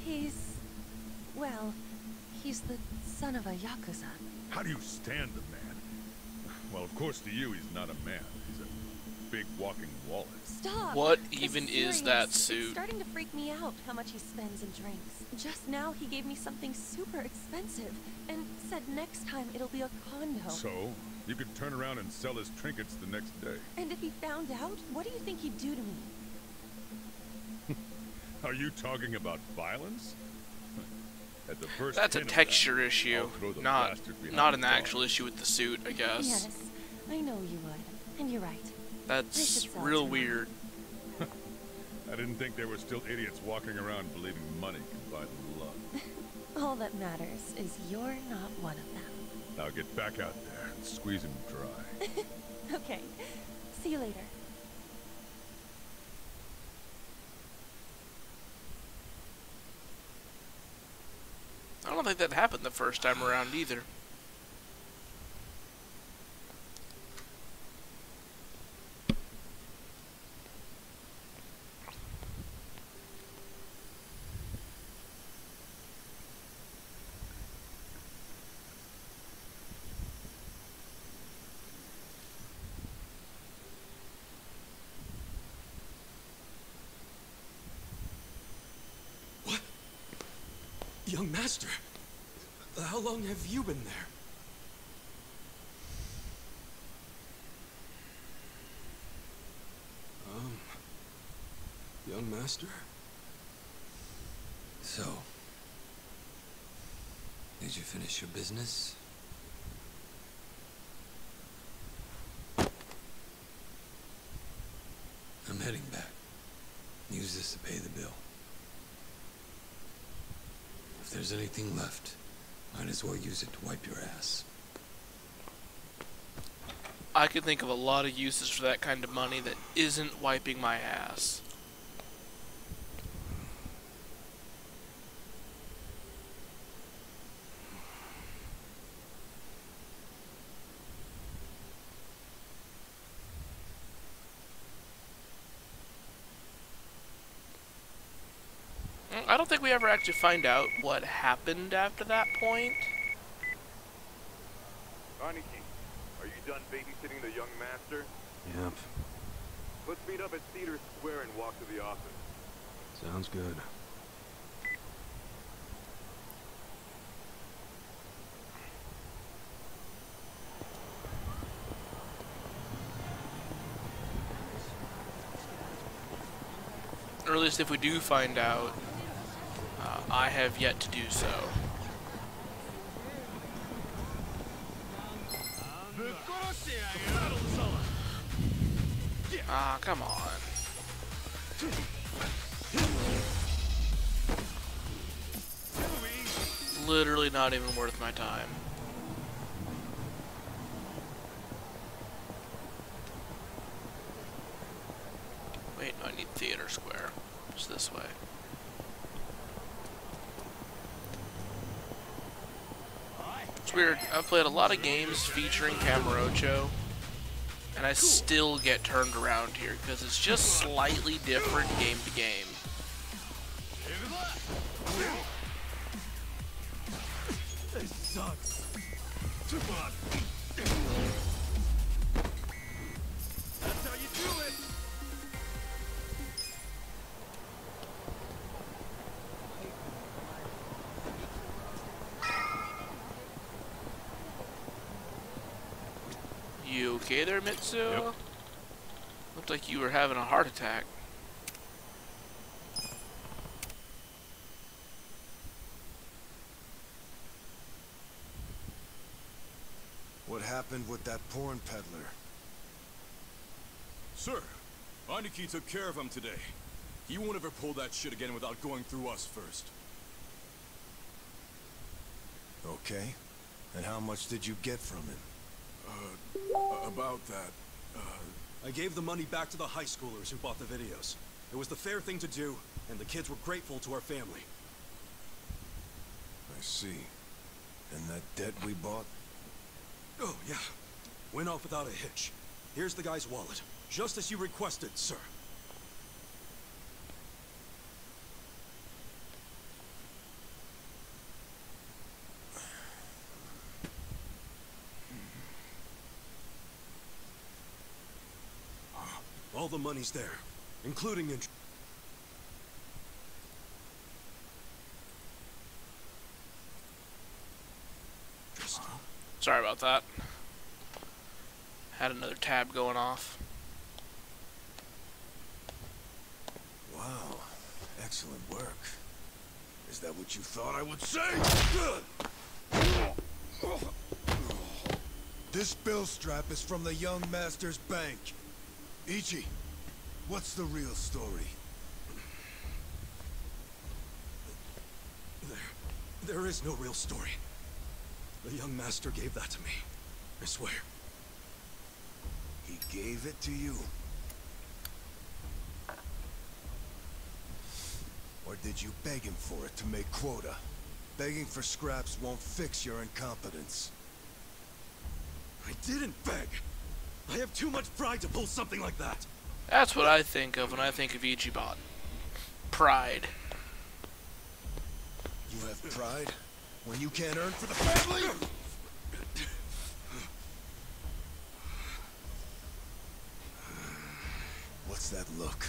He's... well, he's the son of a Yakuza. How do you stand the man? Well, of course to you he's not a man. He's a big walking wallet. Stop! What This even serious. is that It's suit? starting to freak me out how much he spends and drinks. Just now he gave me something super expensive and said next time it'll be a condo. So, you could turn around and sell his trinkets the next day. And if he found out, what do you think he'd do to me? Are you talking about violence? At the first That's a hint of texture that, issue, I'll throw the not bastard behind an the bar. actual issue with the suit, I guess. Yes, I know you would. And you're right. That's real weird. I didn't think there were still idiots walking around believing money can buy them love. All that matters is you're not one of them. Now get back out there and squeeze him dry. Okay. See you later. I don't think that happened the first time around either. Young master, how long have you been there? Young master? So, did you finish your business? I'm heading back. Use this to pay the bill. If there's anything left, might as well use it to wipe your ass. I could think of a lot of uses for that kind of money that isn't wiping my ass. don't think we ever actually find out what happened after that point. Aniki, are you done babysitting the young master? Yep. Let's meet up at Cedar Square and walk to the office. Sounds good. Or at least if we do find out, I have yet to do so. Ah, come on. Literally not even worth my time. Wait, no, I need Theater Square. It's this way. It's weird. I've played a lot of games featuring Kamurocho, and I still get turned around here because it's just slightly different game to game. This sucks. That's how you do it. You okay there, Mitsu? Yep. Looked like you were having a heart attack. What happened with that porn peddler? Sir, Aniki took care of him today. He won't ever pull that shit again without going through us first. Okay. And how much did you get from him? About that, I gave the money back to the high schoolers who bought the videos. It was the fair thing to do, and the kids were grateful to our family. I see. And that debt we bought? Oh, yeah. Went off without a hitch. Here's the guy's wallet. Just as you requested, sir. All the money's there, including interest. Sorry about that. Had another tab going off. Wow. Excellent work. Is that what you thought I would say? This bill strap is from the young master's bank. Ichi, what's the real story? There is no real story. The young master gave that to me. I swear. He gave it to you? Or did you beg him for it to make quota? Begging for scraps won't fix your incompetence. I didn't beg. I have too much pride to pull something like that. That's what I think of when I think of Ichiban. Pride. You have pride? When you can't earn for the family? What's that look?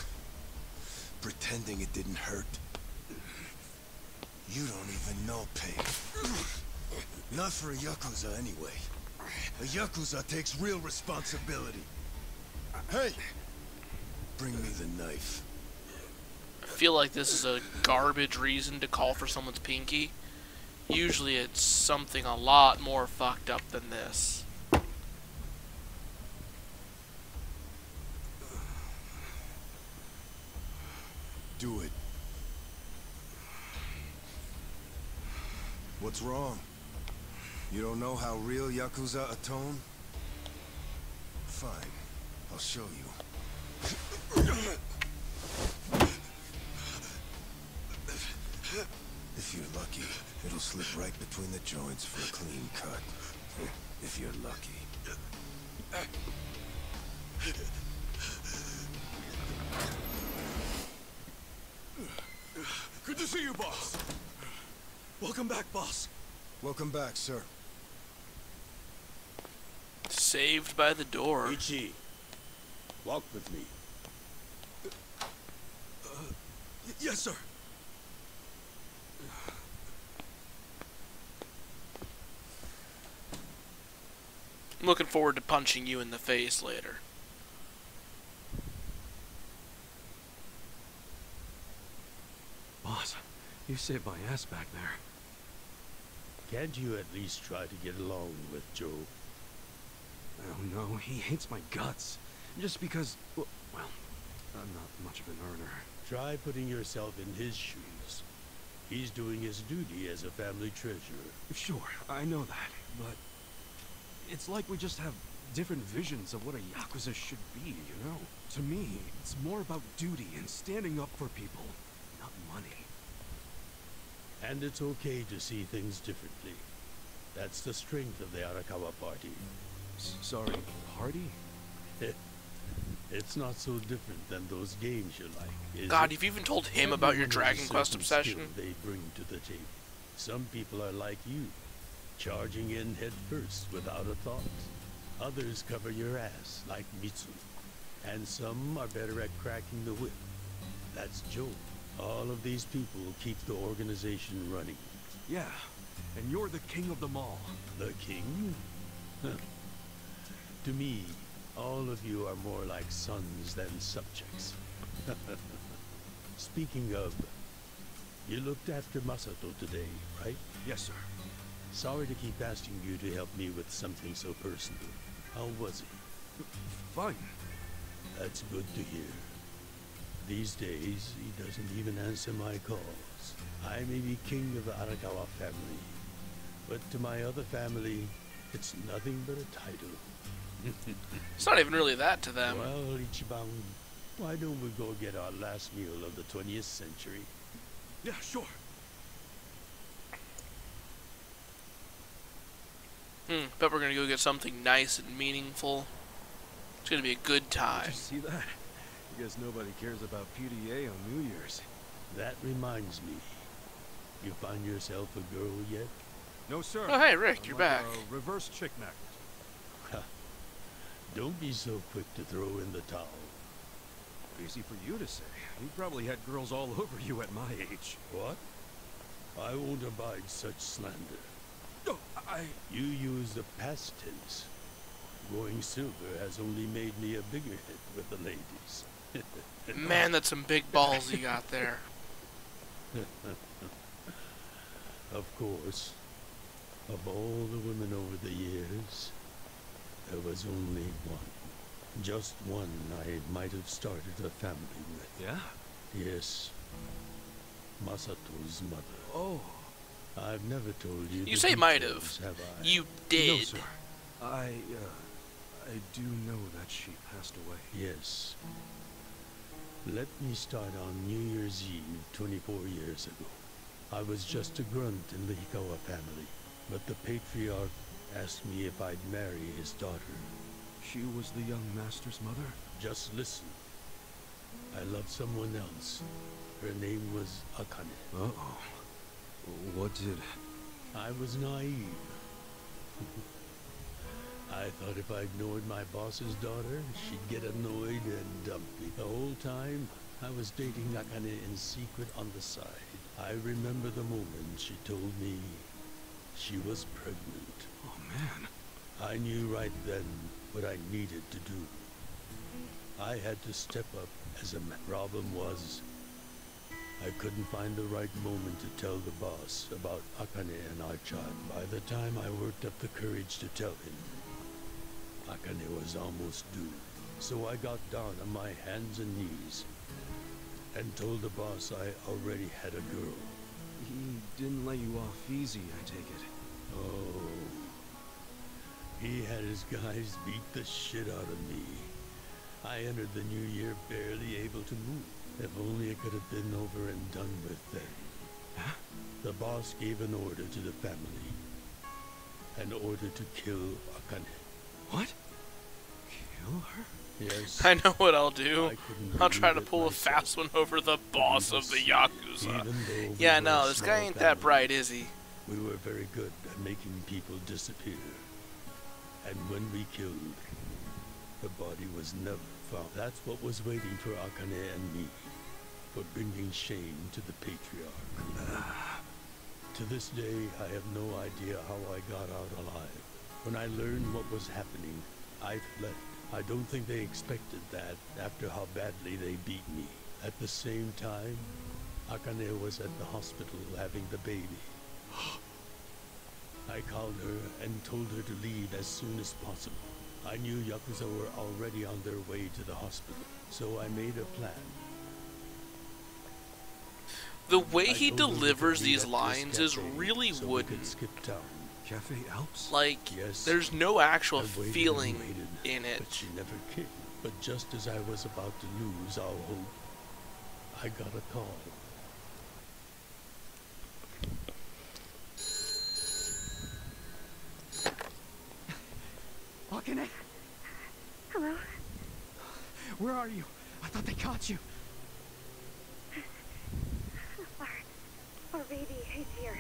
Pretending it didn't hurt. You don't even know pain. Not for a Yakuza anyway. A Yakuza takes real responsibility. Hey! Bring me the knife. I feel like this is a garbage reason to call for someone's pinky. Usually it's something a lot more fucked up than this. Do it. What's wrong? You don't know how real Yakuza atone? Fine. I'll show you. If you're lucky, it'll slip right between the joints for a clean cut. If you're lucky. Could you see you, boss. Welcome back, boss. Welcome back, sir. Saved by the door. Ichi, walk with me. Yes, sir. I'm looking forward to punching you in the face later. Boss, you saved my ass back there. Can't you at least try to get along with Joe? Oh no, he hates my guts. Just because, well, I'm not much of an earner. Try putting yourself in his shoes. He's doing his duty as a family treasurer. Sure, I know that, but it's like we just have different visions of what a Yakuza should be, you know? To me, it's more about duty and standing up for people, not money. And it's okay to see things differently. That's the strength of the Arakawa party. Sorry, party? It's not so different than those games you like, is God, it? you've even told him about your Everyone has Dragon a Quest certain obsession. skill they bring to the table. Some people are like you, charging in head first without a thought. Others cover your ass, like Mitsu. And some are better at cracking the whip. That's Joe. All of these people keep the organization running. Yeah, and you're the king of them all. The king? Huh. To me, all of you are more like sons than subjects. Speaking of, you looked after Masato today, right? Yes, sir. Sorry to keep asking you to help me with something so personal. How was he? Fine. That's good to hear. These days, he doesn't even answer my calls. I may be king of the Arakawa family, but to my other family, it's nothing but a title. It's not even really that to them. Well, Ichiban, why don't we go get our last meal of the 20th century? Yeah, sure. Bet we're gonna go get something nice and meaningful. It's gonna be a good time. Did you see that? I guess nobody cares about PDA on New Year's. That reminds me. You find yourself a girl yet? No, sir. Oh, hey, Rick, you're like back. A reverse chick magnet. Don't be so quick to throw in the towel. Easy for you to say. You probably had girls all over you at my age. What? I won't abide such slander. No, You use the past tense. Going silver has only made me a bigger hit with the ladies. Man, that's some big balls you got there. Of course, of all the women over the years, there was only one. Just one I might have started a family with. Yeah? Yes. Masato's mother. Oh. I've never told you. You the say might details, have. I? You did. No, sir. I do know that she passed away. Yes. Let me start on New Year's Eve 24 years ago. I was just a grunt in the Hikawa family, but the patriarch asked me if I'd marry his daughter. She was the young master's mother? Just listen. I loved someone else. Her name was Akane. Uh-oh. What did... I was naive. I thought if I ignored my boss's daughter, she'd get annoyed and dump me. The whole time, I was dating Akane in secret on the side. I remember the moment she told me she was pregnant. Oh, man. I knew right then what I needed to do. I had to step up as a man. Problem was, I couldn't find the right moment to tell the boss about Akane and our child. By the time I worked up the courage to tell him, Akane was almost due. So I got down on my hands and knees and told the boss I already had a girl. He didn't let you off easy, I take it. Oh. He had his guys beat the shit out of me. I entered the new year barely able to move. If only it could have been over and done with then. Huh? The boss gave an order to the family. An order to kill Akane. What? Kill her? Yes. I know what I'll do. I couldn't I'll try to believe it pull a myself. fast one over the boss of the Yakuza. Even though we Yeah, were no, a this guy small ain't that family, bright, is he? We were very good at making people disappear. And when we killed, the body was never found. That's what was waiting for Akane and me, for bringing shame to the patriarch. To this day, I have no idea how I got out alive. When I learned what was happening, I fled. I don't think they expected that after how badly they beat me. At the same time, Akane was at the hospital having the baby. I called her and told her to leave as soon as possible. I knew Yakuza were already on their way to the hospital, so I made a plan. The way he delivers these lines is really so wooden. Skip town. Cafe Alps? Like, Yes. there's no actual I waited and feeling waited, in it. But she never came. But just as I was about to lose all hope, I got a call. Akane? Hello? Where are you? I thought they caught you. Our baby is here.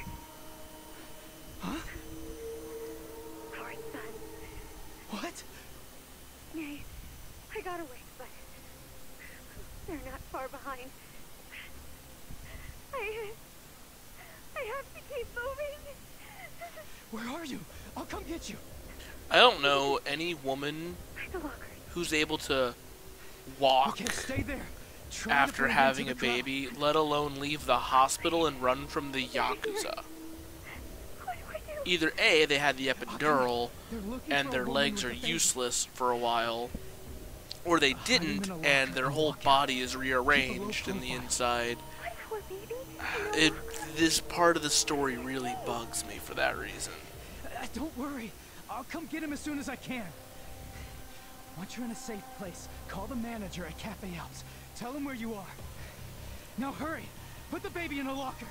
Huh? Our son. What? Nay, I got away, but they're not far behind. I have to keep moving. Where are you? I'll come get you. I don't know any woman who's able to walk Okay, stay there. Try to after blend having into a the crowd. baby, let alone leave the hospital and run from the Yakuza. Either A, they had the epidural and their legs are useless for a while, or they didn't and their whole body is rearranged in the inside. This part of the story really bugs me for that reason. Don't worry. I'll come get him as soon as I can. Once you're in a safe place, call the manager at Cafe Alps. Tell him where you are. Now hurry. Put the baby in a locker.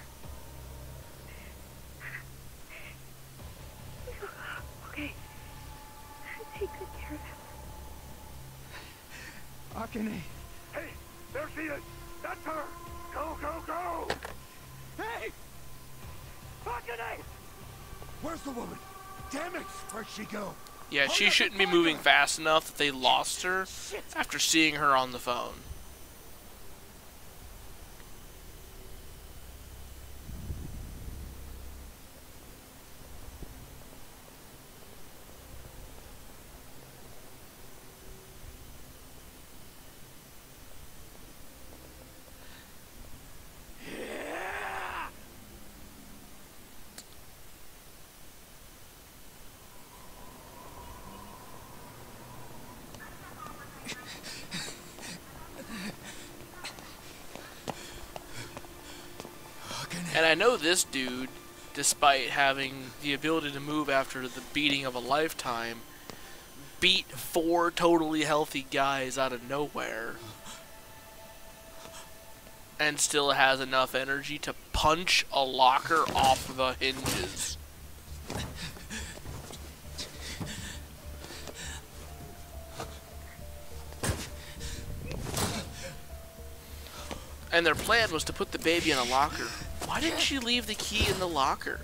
Okay. Take good care of him. Akane. Hey, there she is! That's her! Go, go, go! Hey! Akane! Where's the woman? Damn it! Where'd she go? Yeah, she shouldn't be moving fast enough that they lost her after seeing her on the phone. And I know this dude, despite having the ability to move after the beating of a lifetime, beat 4 totally healthy guys out of nowhere. And still has enough energy to punch a locker off the hinges. And their plan was to put the baby in a locker. Why didn't she leave the key in the locker?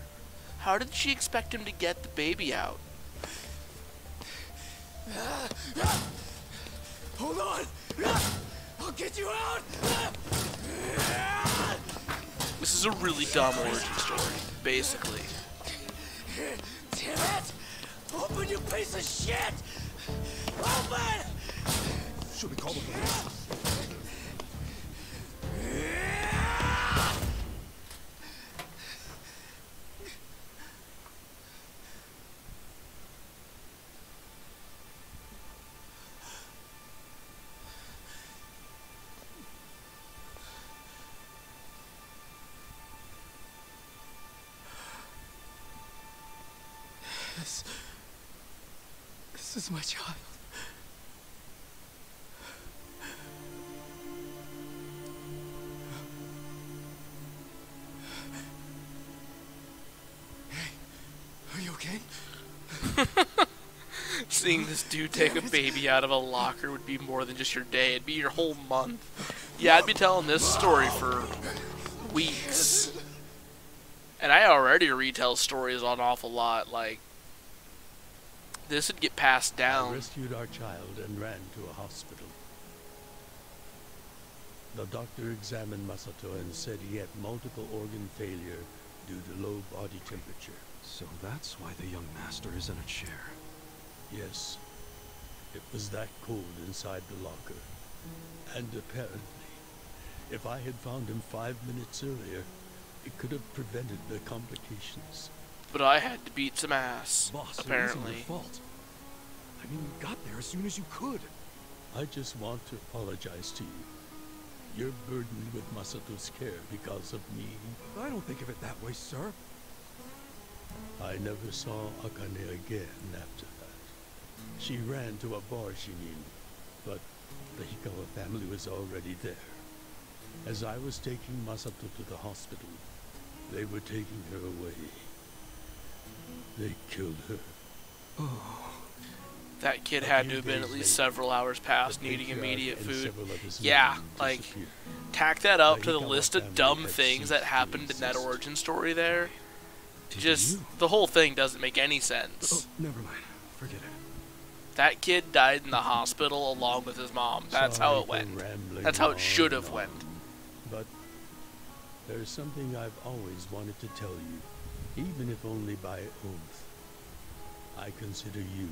How did she expect him to get the baby out? Hold on! I'll get you out! This is a really dumb origin story, basically. Damn it! Open, you piece of shit! Open! Should we call the police? This is my child. Hey, are you okay? Seeing this dude take a baby out of a locker would be more than just your day. It'd be your whole month. Yeah, I'd be telling this story for weeks. And I already retell stories an awful lot. Like, this would get passed down. I rescued our child and ran to a hospital. The doctor examined Masato and said he had multiple organ failure due to low body temperature. So that's why the young master is in a chair. Yes. It was that cold inside the locker. And apparently, if I had found him 5 minutes earlier, it could have prevented the complications. But I had to beat some ass, Boss, apparently. it wasn't your fault. I mean, you got there as soon as you could. I just want to apologize to you. You're burdened with Masato's care because of me. I don't think of it that way, sir. I never saw Akane again after that. She ran to a bar she knew, but the Hikawa family was already there. As I was taking Masato to the hospital, they were taking her away. They killed her. Oh. That kid had to have been at least several hours past needing immediate food. Yeah, like, tack that up to the list of dumb things that happened in that origin story there. Just, the whole thing doesn't make any sense. Oh, never mind. Forget it. That kid died in the hospital along with his mom. That's how it went. That's how it should have went. But there's something I've always wanted to tell you, even if only by oath. I consider you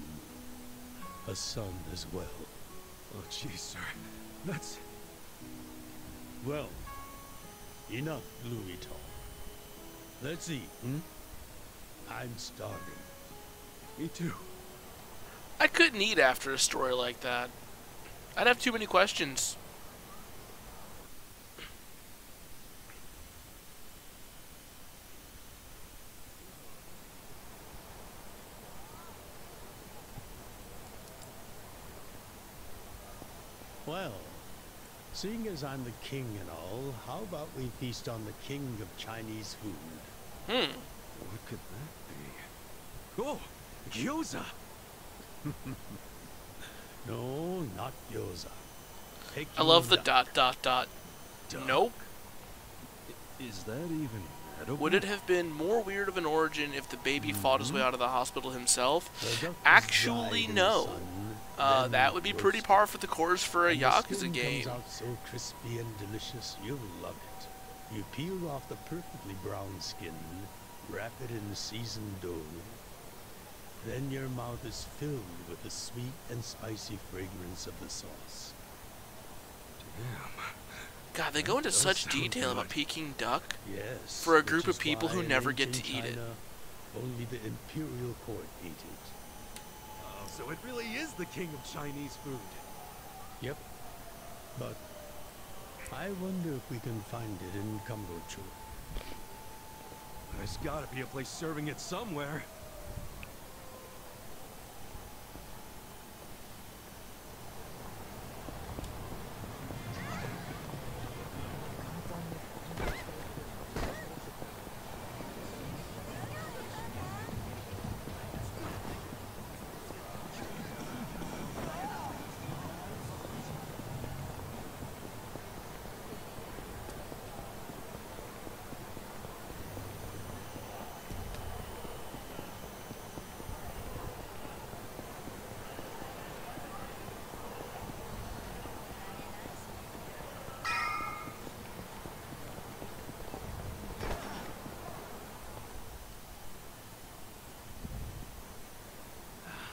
a son as well. Oh, jeez, sir. That's... Well, enough Louis talk. Let's eat, I'm starving. Me too. I couldn't eat after a story like that. I'd have too many questions. Well, seeing as I'm the king and all, how about we feast on the king of Chinese food? What could that be? Oh, gyoza! No, not gyoza. I love the ... Nope. Is that even edible? Would it have been more weird of an origin if the baby fought his way out of the hospital himself? Actually, no. That would be pretty par for the course for a Yakuza game. Comes out so crispy and delicious, you'll love it. You peel off the perfectly brown skin, wrap it in seasoned dough. Then your mouth is filled with the sweet and spicy fragrance of the sauce. Damn. God, they go into such detail about Peking duck. Yes. For a group of people who never get to eat it. Only the imperial court ate it. Oh, so it really is the king of Chinese food. Yep. But I wonder if we can find it in Kambocho. There's gotta be a place serving it somewhere.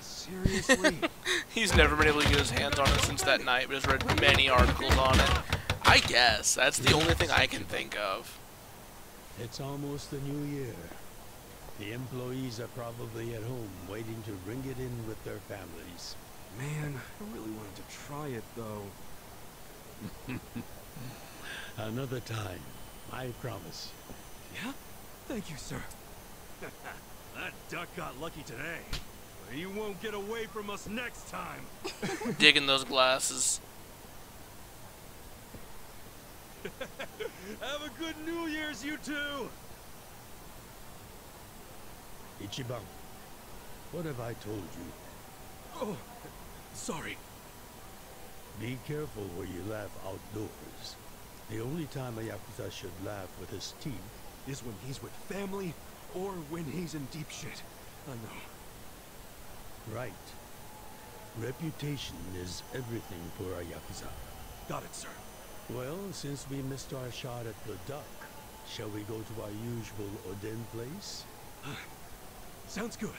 Seriously? He's never been able to get his hands on it since that night, but has read many articles on it. I guess. That's the only thing I can think of. It's almost the new year. The employees are probably at home waiting to ring it in with their families. Man, I really wanted to try it, though. Another time, I promise. Yeah? Thank you, sir. That duck got lucky today. But he won't get away from us next time. Digging those glasses. Have a good New Year's, you two! Ichiban, what have I told you? Oh, sorry. Be careful where you laugh outdoors. The only time a Yakuza should laugh with his teeth is when he's with family or when he's in deep shit. I know. Right. Reputation is everything for a Yakuza. Got it, sir. Well, since we missed our shot at the duck, shall we go to our usual Oden place? Sounds good.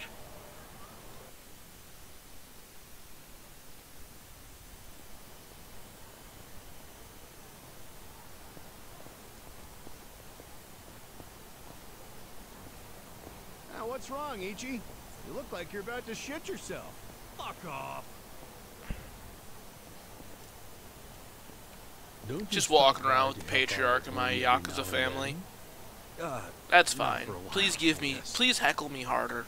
Now, what's wrong, Ichi? You look like you're about to shit yourself. Fuck off. Just walking around with the patriarch of my Yakuza family. That's fine. Please please heckle me harder.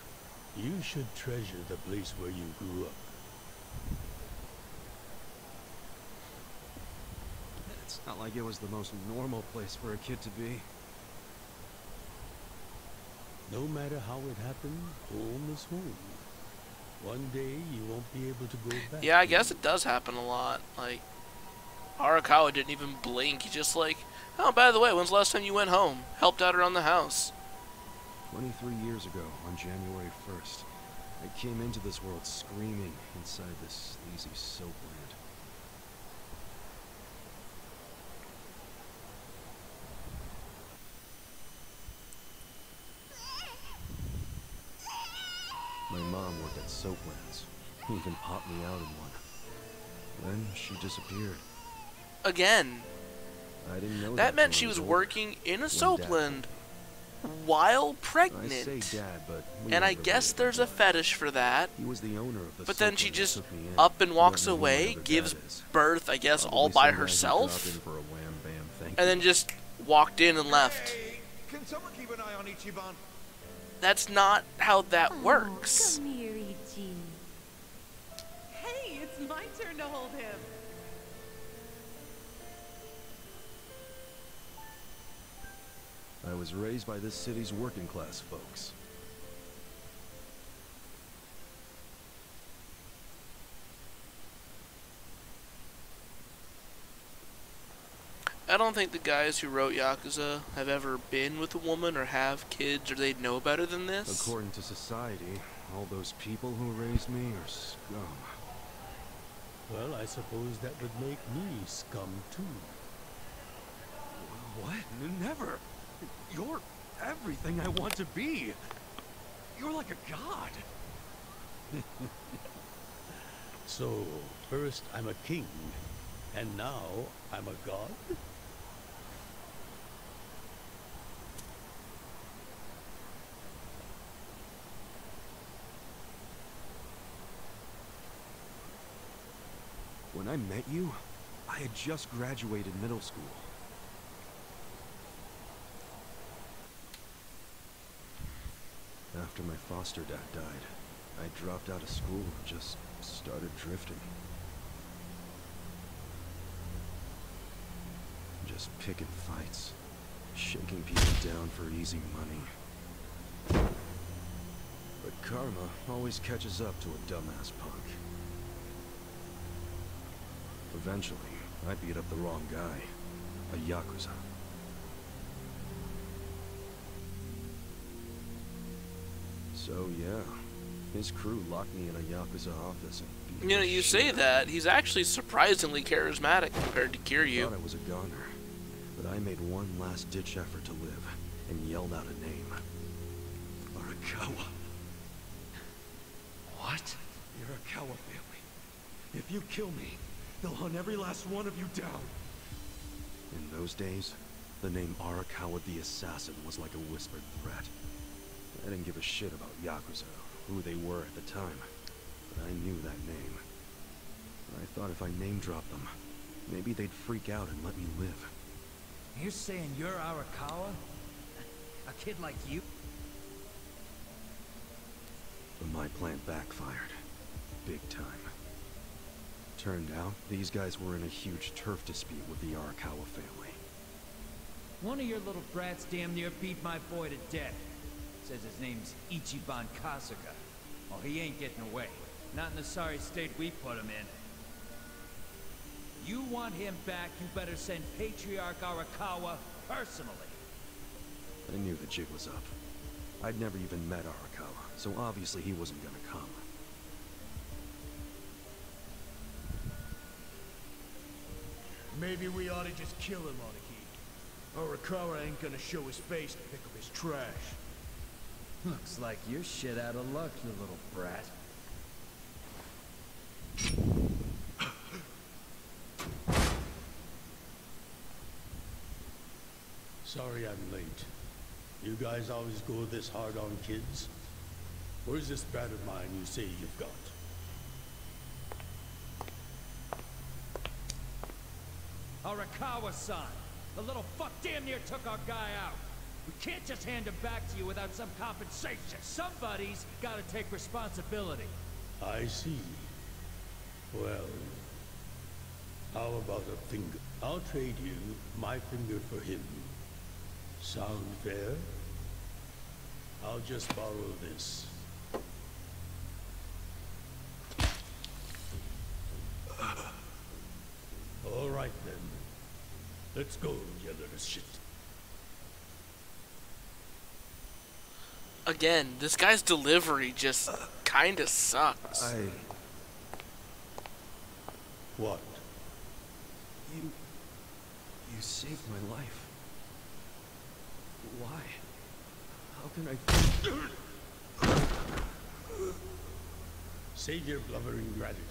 You should treasure the place where you grew up. It's not like it was the most normal place for a kid to be. No matter how it happened, home is home. One day you won't be able to go back. Yeah, I guess it does happen a lot. Like, Arakawa didn't even blink. He just like, oh, by the way, when's the last time you went home? Helped out around the house. 23 years ago, on January 1st, I came into this world screaming inside this sleazy soap land. My mom worked at Soaplands. Even popped me out in one. Then she disappeared. Again. I didn't know that meant she was working in a soapland while pregnant. I say Dad, but and I guess there's a fetish for that. He was the owner of the but then she just up and walks away, gives birth, I guess, all by herself. And then just walked in and left. Hey, can someone keep an eye on Ichiban? That's not how that works. Come here, Ichi. Hey, it's my turn to hold him. I was raised by this city's working class folks. I don't think the guys who wrote Yakuza have ever been with a woman or have kids or they'd know better than this. According to society, all those people who raised me are scum. Well, I suppose that would make me scum too. What? Never. You're everything I want to be. You're like a god. So, first I'm a king, and now I'm a god? When I met you, I had just graduated middle school. After my foster dad died, I dropped out of school and just started drifting. Just picking fights, shaking people down for easy money. But karma always catches up to a dumbass punk. Eventually, I beat up the wrong guy, a Yakuza. So yeah, his crew locked me in a Yakuza office and You know, you say that, he's actually surprisingly charismatic compared to Kiryu. I thought I was a goner, but I made one last-ditch effort to live and yelled out a name. Arakawa. What? The Arakawa family. If you kill me, they'll hunt every last one of you down. In those days, the name Arakawa the Assassin was like a whispered threat. I didn't give a shit about Yakuza, who they were at the time, but I knew that name. I thought if I name-dropped them, maybe they'd freak out and let me live. You're saying you're Arakawa? A kid like you? But my plan backfired. Big time. Turned out, these guys were in a huge turf dispute with the Arakawa family. One of your little brats damn near beat my boy to death. Says his name's Ichiban Kasuga. Oh, he ain't getting away. Not in the sorry state we put him in. You want him back, you better send Patriarch Arakawa personally. I knew the jig was up. I'd never even met Arakawa, so obviously he wasn't gonna come. Maybe we ought to just kill him, Aniki. Arakawa ain't gonna show his face to pick up his trash. Looks like you're shit out of luck, you little brat. Sorry I'm late. You guys always go this hard on kids? Where's this brat of mine you say you've got? Arakawa-san! The little fuck damn near took our guy out! We can't just hand him back to you without some compensation! Somebody's gotta take responsibility! I see. Well, how about a finger? I'll trade you my finger for him. Sound fair? I'll just borrow this. All right then. Let's go, you little shit. Again, this guy's delivery just kinda sucks. What? You saved my life. Why? How can I... Save your blubbering gratitude.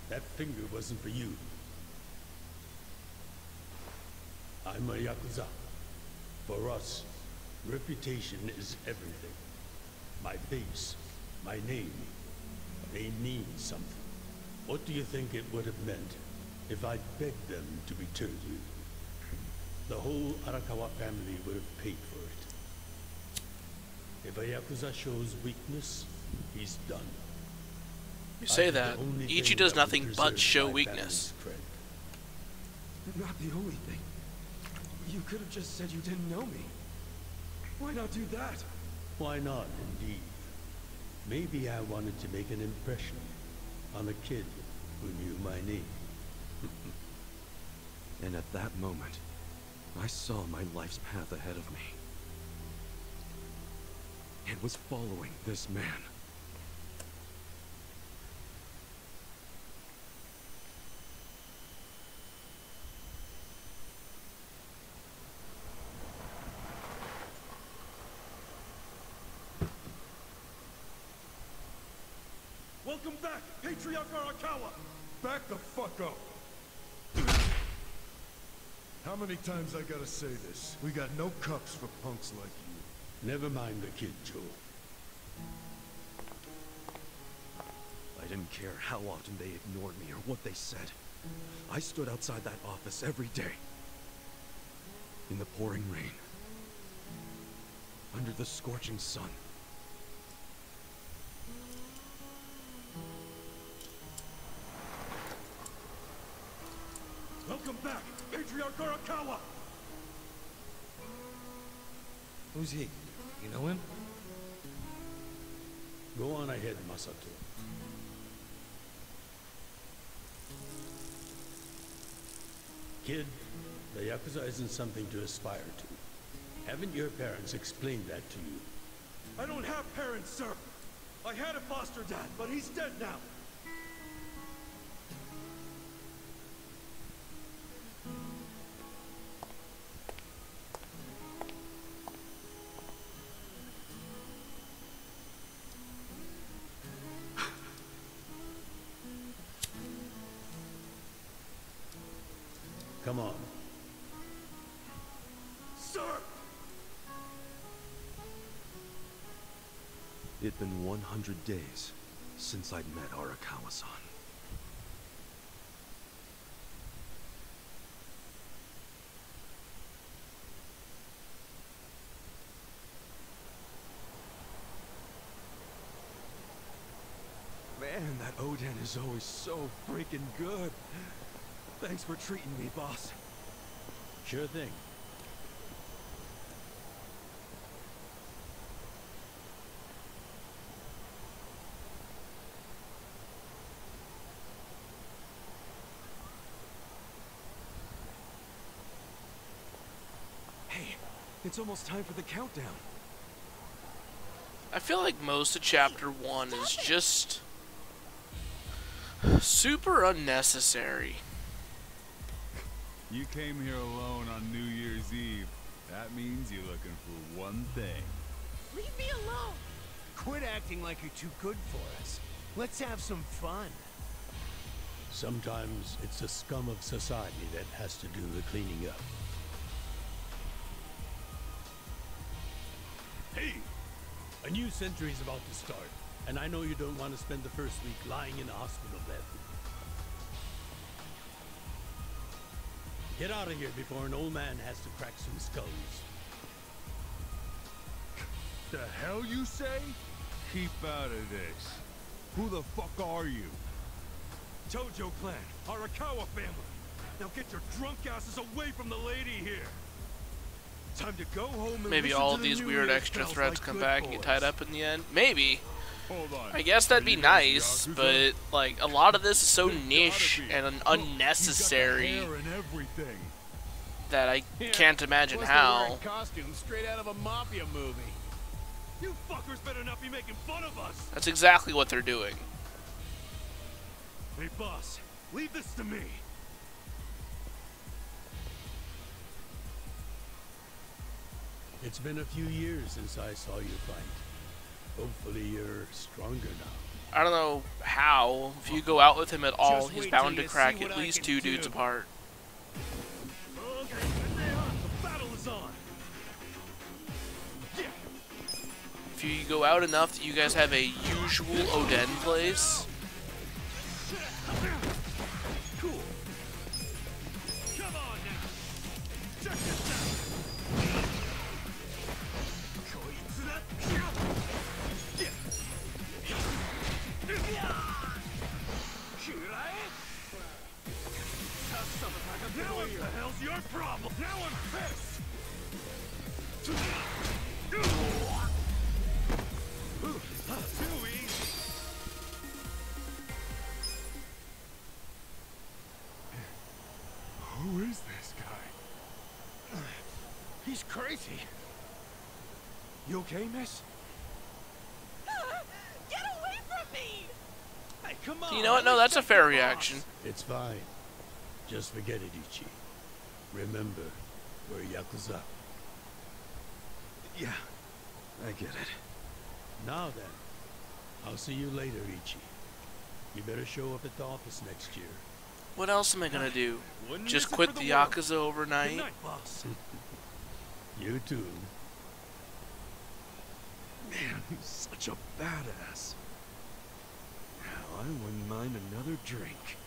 That finger wasn't for you. I'm a Yakuza. For us, reputation is everything. My face, my name, they mean something. What do you think it would have meant if I'd begged them to return you? The whole Arakawa family would have paid for it. If a Yakuza shows weakness, he's done. You say that. Ichi does nothing but show weakness. Not the only thing. You could have just said you didn't know me. Why not do that? Why not, indeed? Maybe I wanted to make an impression on a kid who knew my name. And at that moment, I saw my life's path ahead of me. It was following this man. Welcome back, Patriarch Arakawa! Back the fuck up! How many times I gotta say this? We got no cups for punks like you. Never mind the kid, Joe. I didn't care how often they ignored me or what they said. I stood outside that office every day. In the pouring rain. Under the scorching sun. Welcome back, Patriarch Arakawa! Who's he? You know him? Go on ahead, Masato. Kid, the Yakuza isn't something to aspire to. Haven't your parents explained that to you? I don't have parents, sir! I had a foster dad, but he's dead now! Come on. Sir! It'd been 100 days since I'd met Arakawa-san. Man, that Oden is always so freaking good. Thanks for treating me, boss. Sure thing. It's almost time for the countdown. I feel like most of Chapter 1 is just super unnecessary. You came here alone on New Year's Eve. That means you're looking for one thing. Leave me alone! Quit acting like you're too good for us. Let's have some fun. Sometimes it's the scum of society that has to do the cleaning up. Hey! A new century's about to start, and I know you don't want to spend the first week lying in a hospital bed. Get out of here before an old man has to crack some skulls. The hell you say? Keep out of this. Who the fuck are you? Tojo clan, Arakawa family. Now get your drunk asses away from the lady here. Time to go home and Maybe all of these weird extra threads come back and get tied up in the end. Maybe. Hold on. I guess that'd be nice, but like a lot of this is so niche and unnecessary that I can't imagine how. Costume straight out of a mafia movie. You fuckers better not be making fun of us. That's exactly what they're doing. Hey boss, leave this to me. It's been a few years since I saw you fight. Hopefully you're stronger now. I don't know how. If you go out with him at all, he's bound to crack at least 2 dudes apart. Okay, the battle is on. Yeah. If you go out enough that you guys have a usual Oden place. Cool. Come on now. Check this out. Now what the hell's your problem? Now I'm pissed! Too easy! Who is this guy? He's crazy. You okay, miss? Get away from me! Hey, come on! You know what? No, that's a fair reaction. It's fine. Just forget it, Ichi. Remember, we're Yakuza. Yeah, I get it. Now then, I'll see you later, Ichi. You better show up at the office next year. What else am I gonna do? Just quit the Yakuza overnight? Good night, boss. You too. Man, he's such a badass. Now, I wouldn't mind another drink.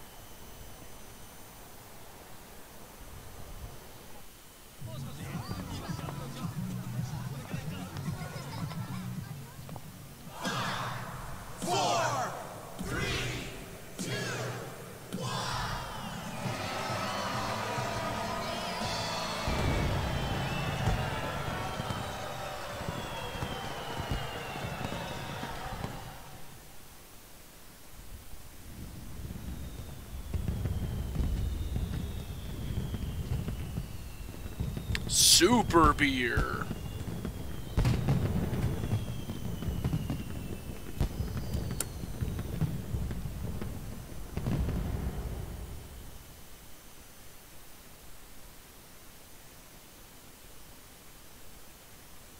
Super beer.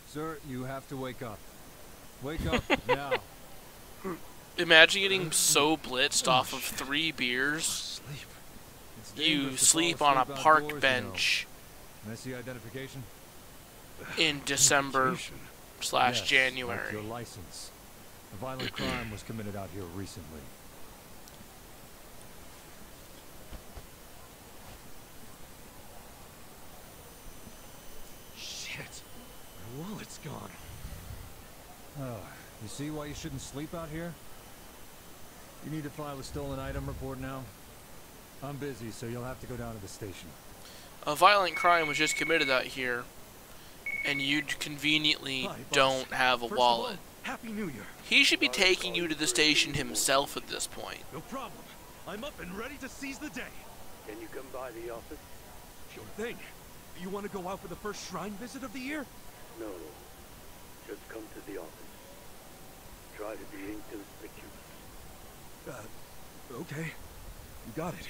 Sir, you have to wake up. Wake up now. Imagine getting so blitzed off of 3 beers. You sleep on a park bench Can I see identification? in December / Yes, January. like your license. A violent crime was committed out here recently. Shit. My wallet's gone. Oh, you see why you shouldn't sleep out here? You need to file a stolen item report now? I'm busy, so you'll have to go down to the station. A violent crime was just committed out here, and you conveniently don't have a wallet. Happy New Year. He should be taking you to the station himself at this point. No problem. I'm up and ready to seize the day. Can you come by the office? Sure thing. You want to go out for the first shrine visit of the year? No. Just come to the office. Try to be inconspicuous. Okay. You got it.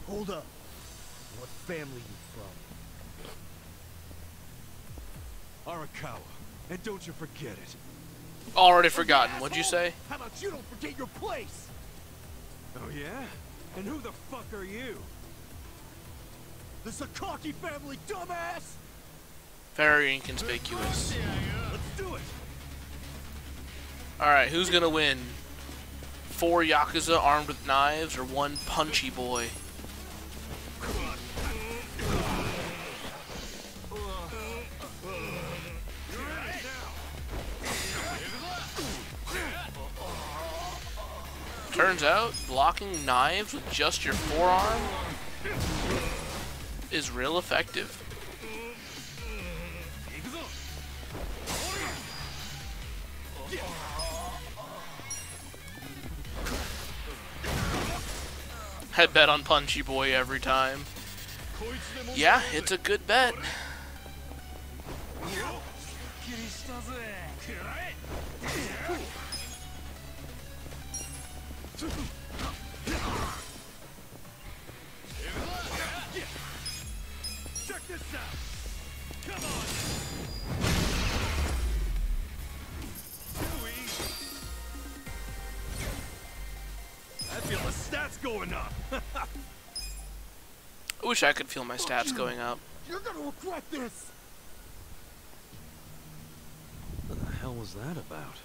Hold up. What family you from? Arakawa. And don't you forget it. Already forgotten. What'd you say? How about you don't forget your place? Oh yeah? And who the fuck are you? The Sakaki family, dumbass! Very inconspicuous. Let's do it! Alright, who's gonna win? 4 Yakuza armed with knives or 1 punchy boy? Turns out, blocking knives with just your forearm is real effective. I bet on Punchy Boy every time. Yeah, it's a good bet. Check this out! Come on! Too easy. I feel the stats going up. I wish I could feel my stats going up. You're gonna regret this. What the hell was that about?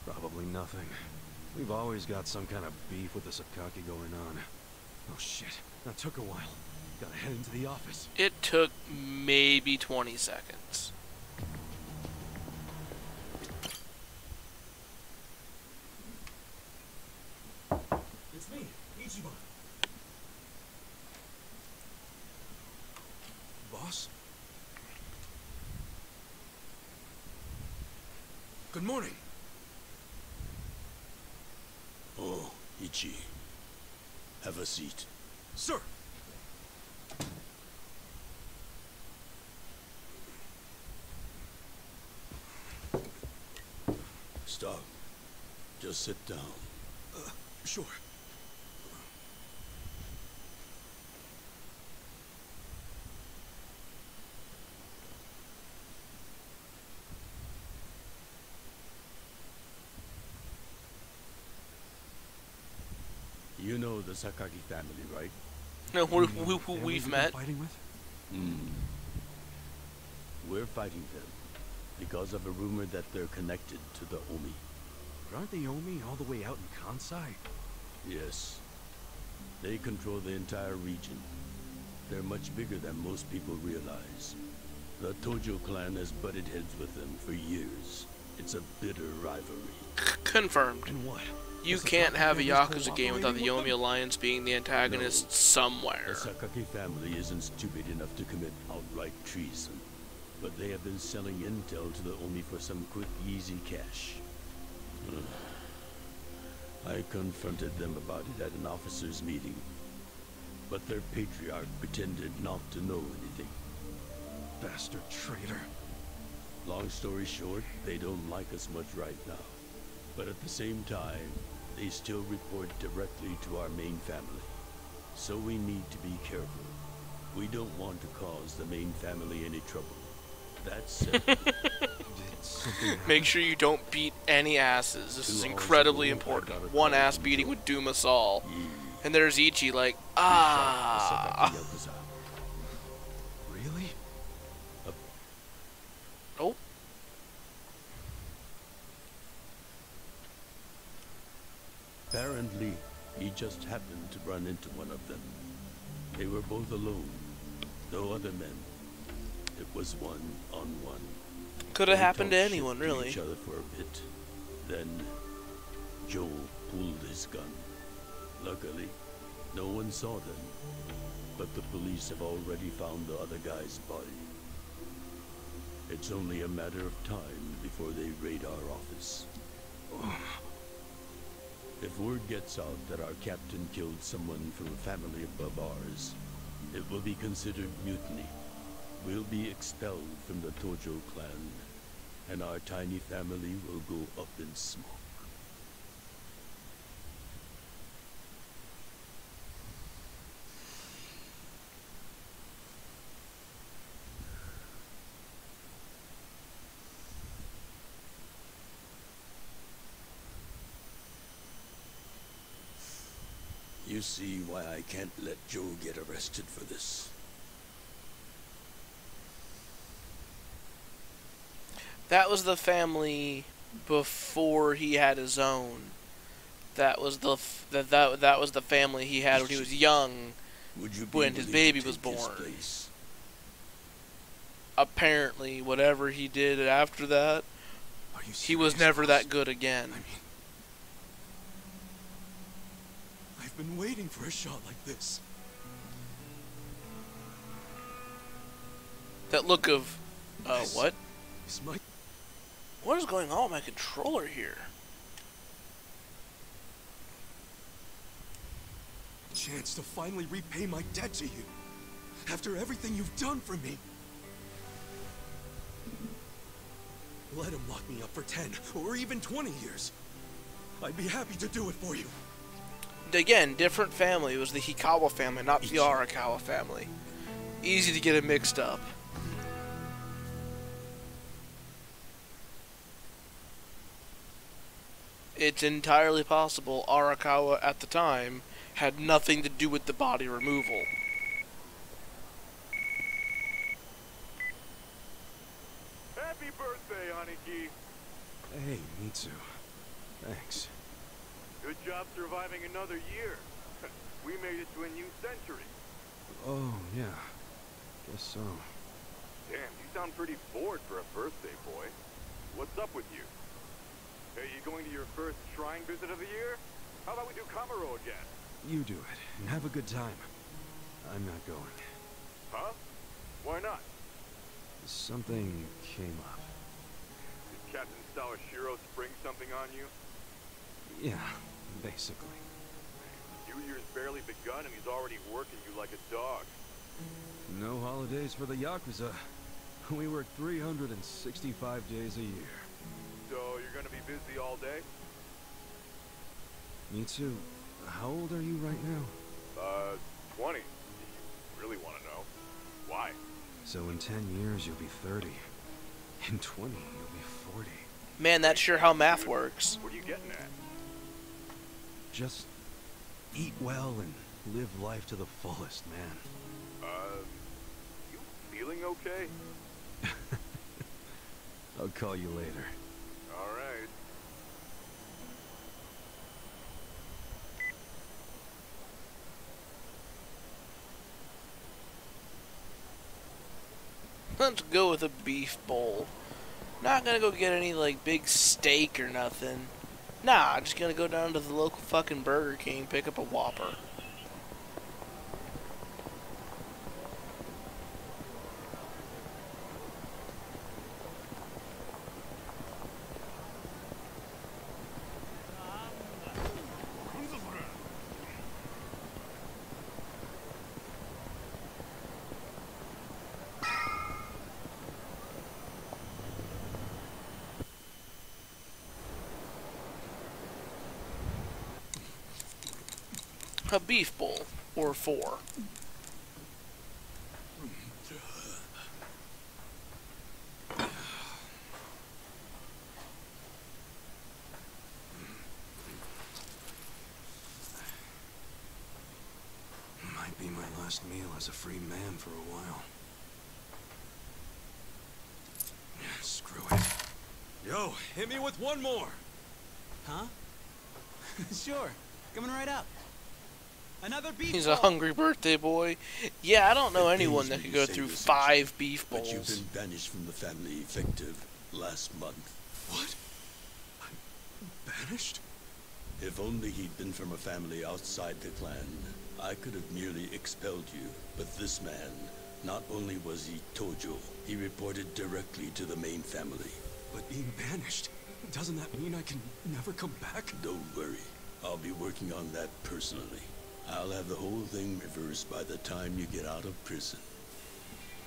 Probably nothing. We've always got some kind of beef with the Sakaki going on. Oh shit, that took a while. Gotta head into the office. It took maybe 20 seconds. It's me, Ichiban. Boss? Good morning. Oh, Ichi. Have a seat. Sir! Stop. Just sit down. Sure. You know the Sakaki family, right? No, who we've met. Fighting with? We're fighting them because of a rumor that they're connected to the Omi. But aren't the Omi all the way out in Kansai? Yes. They control the entire region. They're much bigger than most people realize. The Tojo clan has butted heads with them for years. It's a bitter rivalry. Confirmed. And what? You can't have a Yakuza game without the Yomi Alliance being the antagonist somewhere. The Sakaki family isn't stupid enough to commit outright treason, but they have been selling intel to the Omi for some quick, easy cash. I confronted them about it at an officers' meeting, but their patriarch pretended not to know anything. Bastard traitor. Long story short, they don't like us much right now. But at the same time, they still report directly to our main family. So we need to be careful. We don't want to cause the main family any trouble. That said, did something happen? Make sure you don't beat any asses. This is 2 hours incredibly ago, I got important. a One call ass from beating Joe. would doom us all. He And there's Ichi like, shot us up at the Yakuza. Really? Oh. Apparently, he just happened to run into one of them. They were both alone. No other men. It was one-on-one. Could have They happened to talked anyone, shit to really. each other for a bit. Then, Joe pulled his gun. Luckily, no one saw them. But the police have already found the other guy's body. It's only a matter of time before they raid our office. If word gets out that our captain killed someone from a family above ours, it will be considered mutiny. We'll be expelled from the Tojo clan, and our tiny family will go up in smoke. You see why I can't let Joe get arrested for this. That was the family before he had his own. That was the that was the family he had when he was young, when his baby was born. Apparently, whatever he did after that, he was never that good again. I've been waiting for a shot like this. That look of, what? Is my... What is going on with my controller here? Chance to finally repay my debt to you. After everything you've done for me. Let him lock me up for 10 or even 20 years. I'd be happy to do it for you. Again, different family. It was the Hikawa family, not the Arakawa family. Easy to get it mixed up. It's entirely possible Arakawa at the time had nothing to do with the body removal. Happy birthday, Aniki. Hey, Mitsu. Thanks. Good job surviving another year. We made it to a new century. Oh, yeah. Guess so. Damn, you sound pretty bored for a birthday, boy. What's up with you? Hey, you going to your first shrine visit of the year? How about we do Kamaro again? You do it, and have a good time. I'm not going. Huh? Why not? Something came up. Did Captain Sawashiro spring something on you? Yeah, basically. New Year's barely begun and he's already working you like a dog. No holidays for the Yakuza. We work 365 days a year. So you're gonna be busy all day? Mitsu, how old are you right now? 20. You really want to know? Why? So in 10 years you'll be 30. In 20 you'll be 40. Man, that's sure how math works. What are you getting at? Just eat well and live life to the fullest, man. You feeling okay? I'll call you later. All right. Let's go with a beef bowl. Not gonna go get any, like, big steak or nothing. Nah, I'm just gonna go down to the local fucking Burger King, pick up a Whopper. A beef bowl, or 4. last meal as a free man for a while. Screw it. Yo, hit me with one more. Huh? Sure. Coming right up. Another beef He's bowl. a hungry birthday boy. Yeah, I don't know anyone that could go through 5 beef But you've bowls. been banished from the family effective last month. What? Banished? If only he'd been from a family outside the clan, I could have merely expelled you. But this man, not only was he Tojo, he reported directly to the main family. But being banished, doesn't that mean I can never come back? Don't worry, I'll be working on that personally. I'll have the whole thing reversed by the time you get out of prison.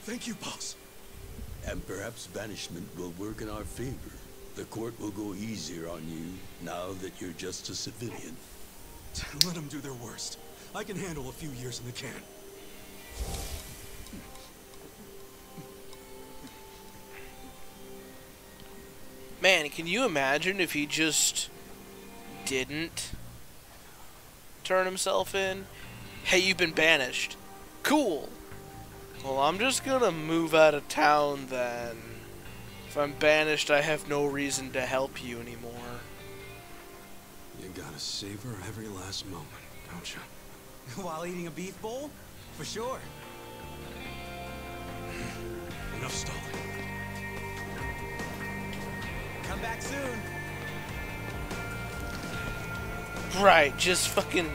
Thank you, boss. And perhaps banishment will work in our favor. The court will go easier on you now that you're just a civilian. Let them do their worst. I can handle a few years in the can. Man, can you imagine if he just didn't turn himself in? Hey, you've been banished. Cool. Well, I'm just gonna move out of town then. If I'm banished, I have no reason to help you anymore. You gotta savor every last moment, don't you? While eating a beef bowl? For sure. Enough stalling. Come back soon. Right, just fucking...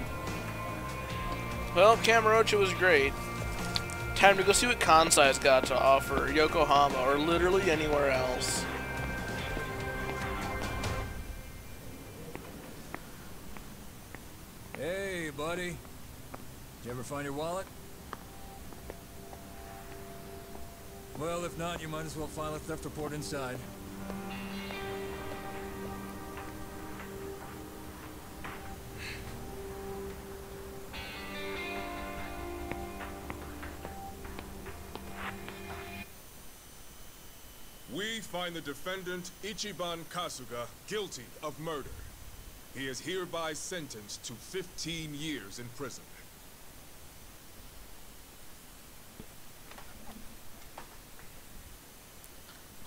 Well, Kamurocho was great. Time to go see what Kansai's got to offer, Yokohama, or literally anywhere else. Hey, buddy. Did you ever find your wallet? Well, if not, you might as well file a theft report inside. We find the defendant, Ichiban Kasuga, guilty of murder. He is hereby sentenced to 15 years in prison.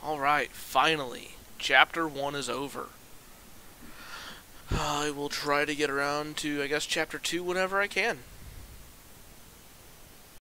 Alright, finally. Chapter 1 is over. I will try to get around to, I guess, Chapter 2 whenever I can.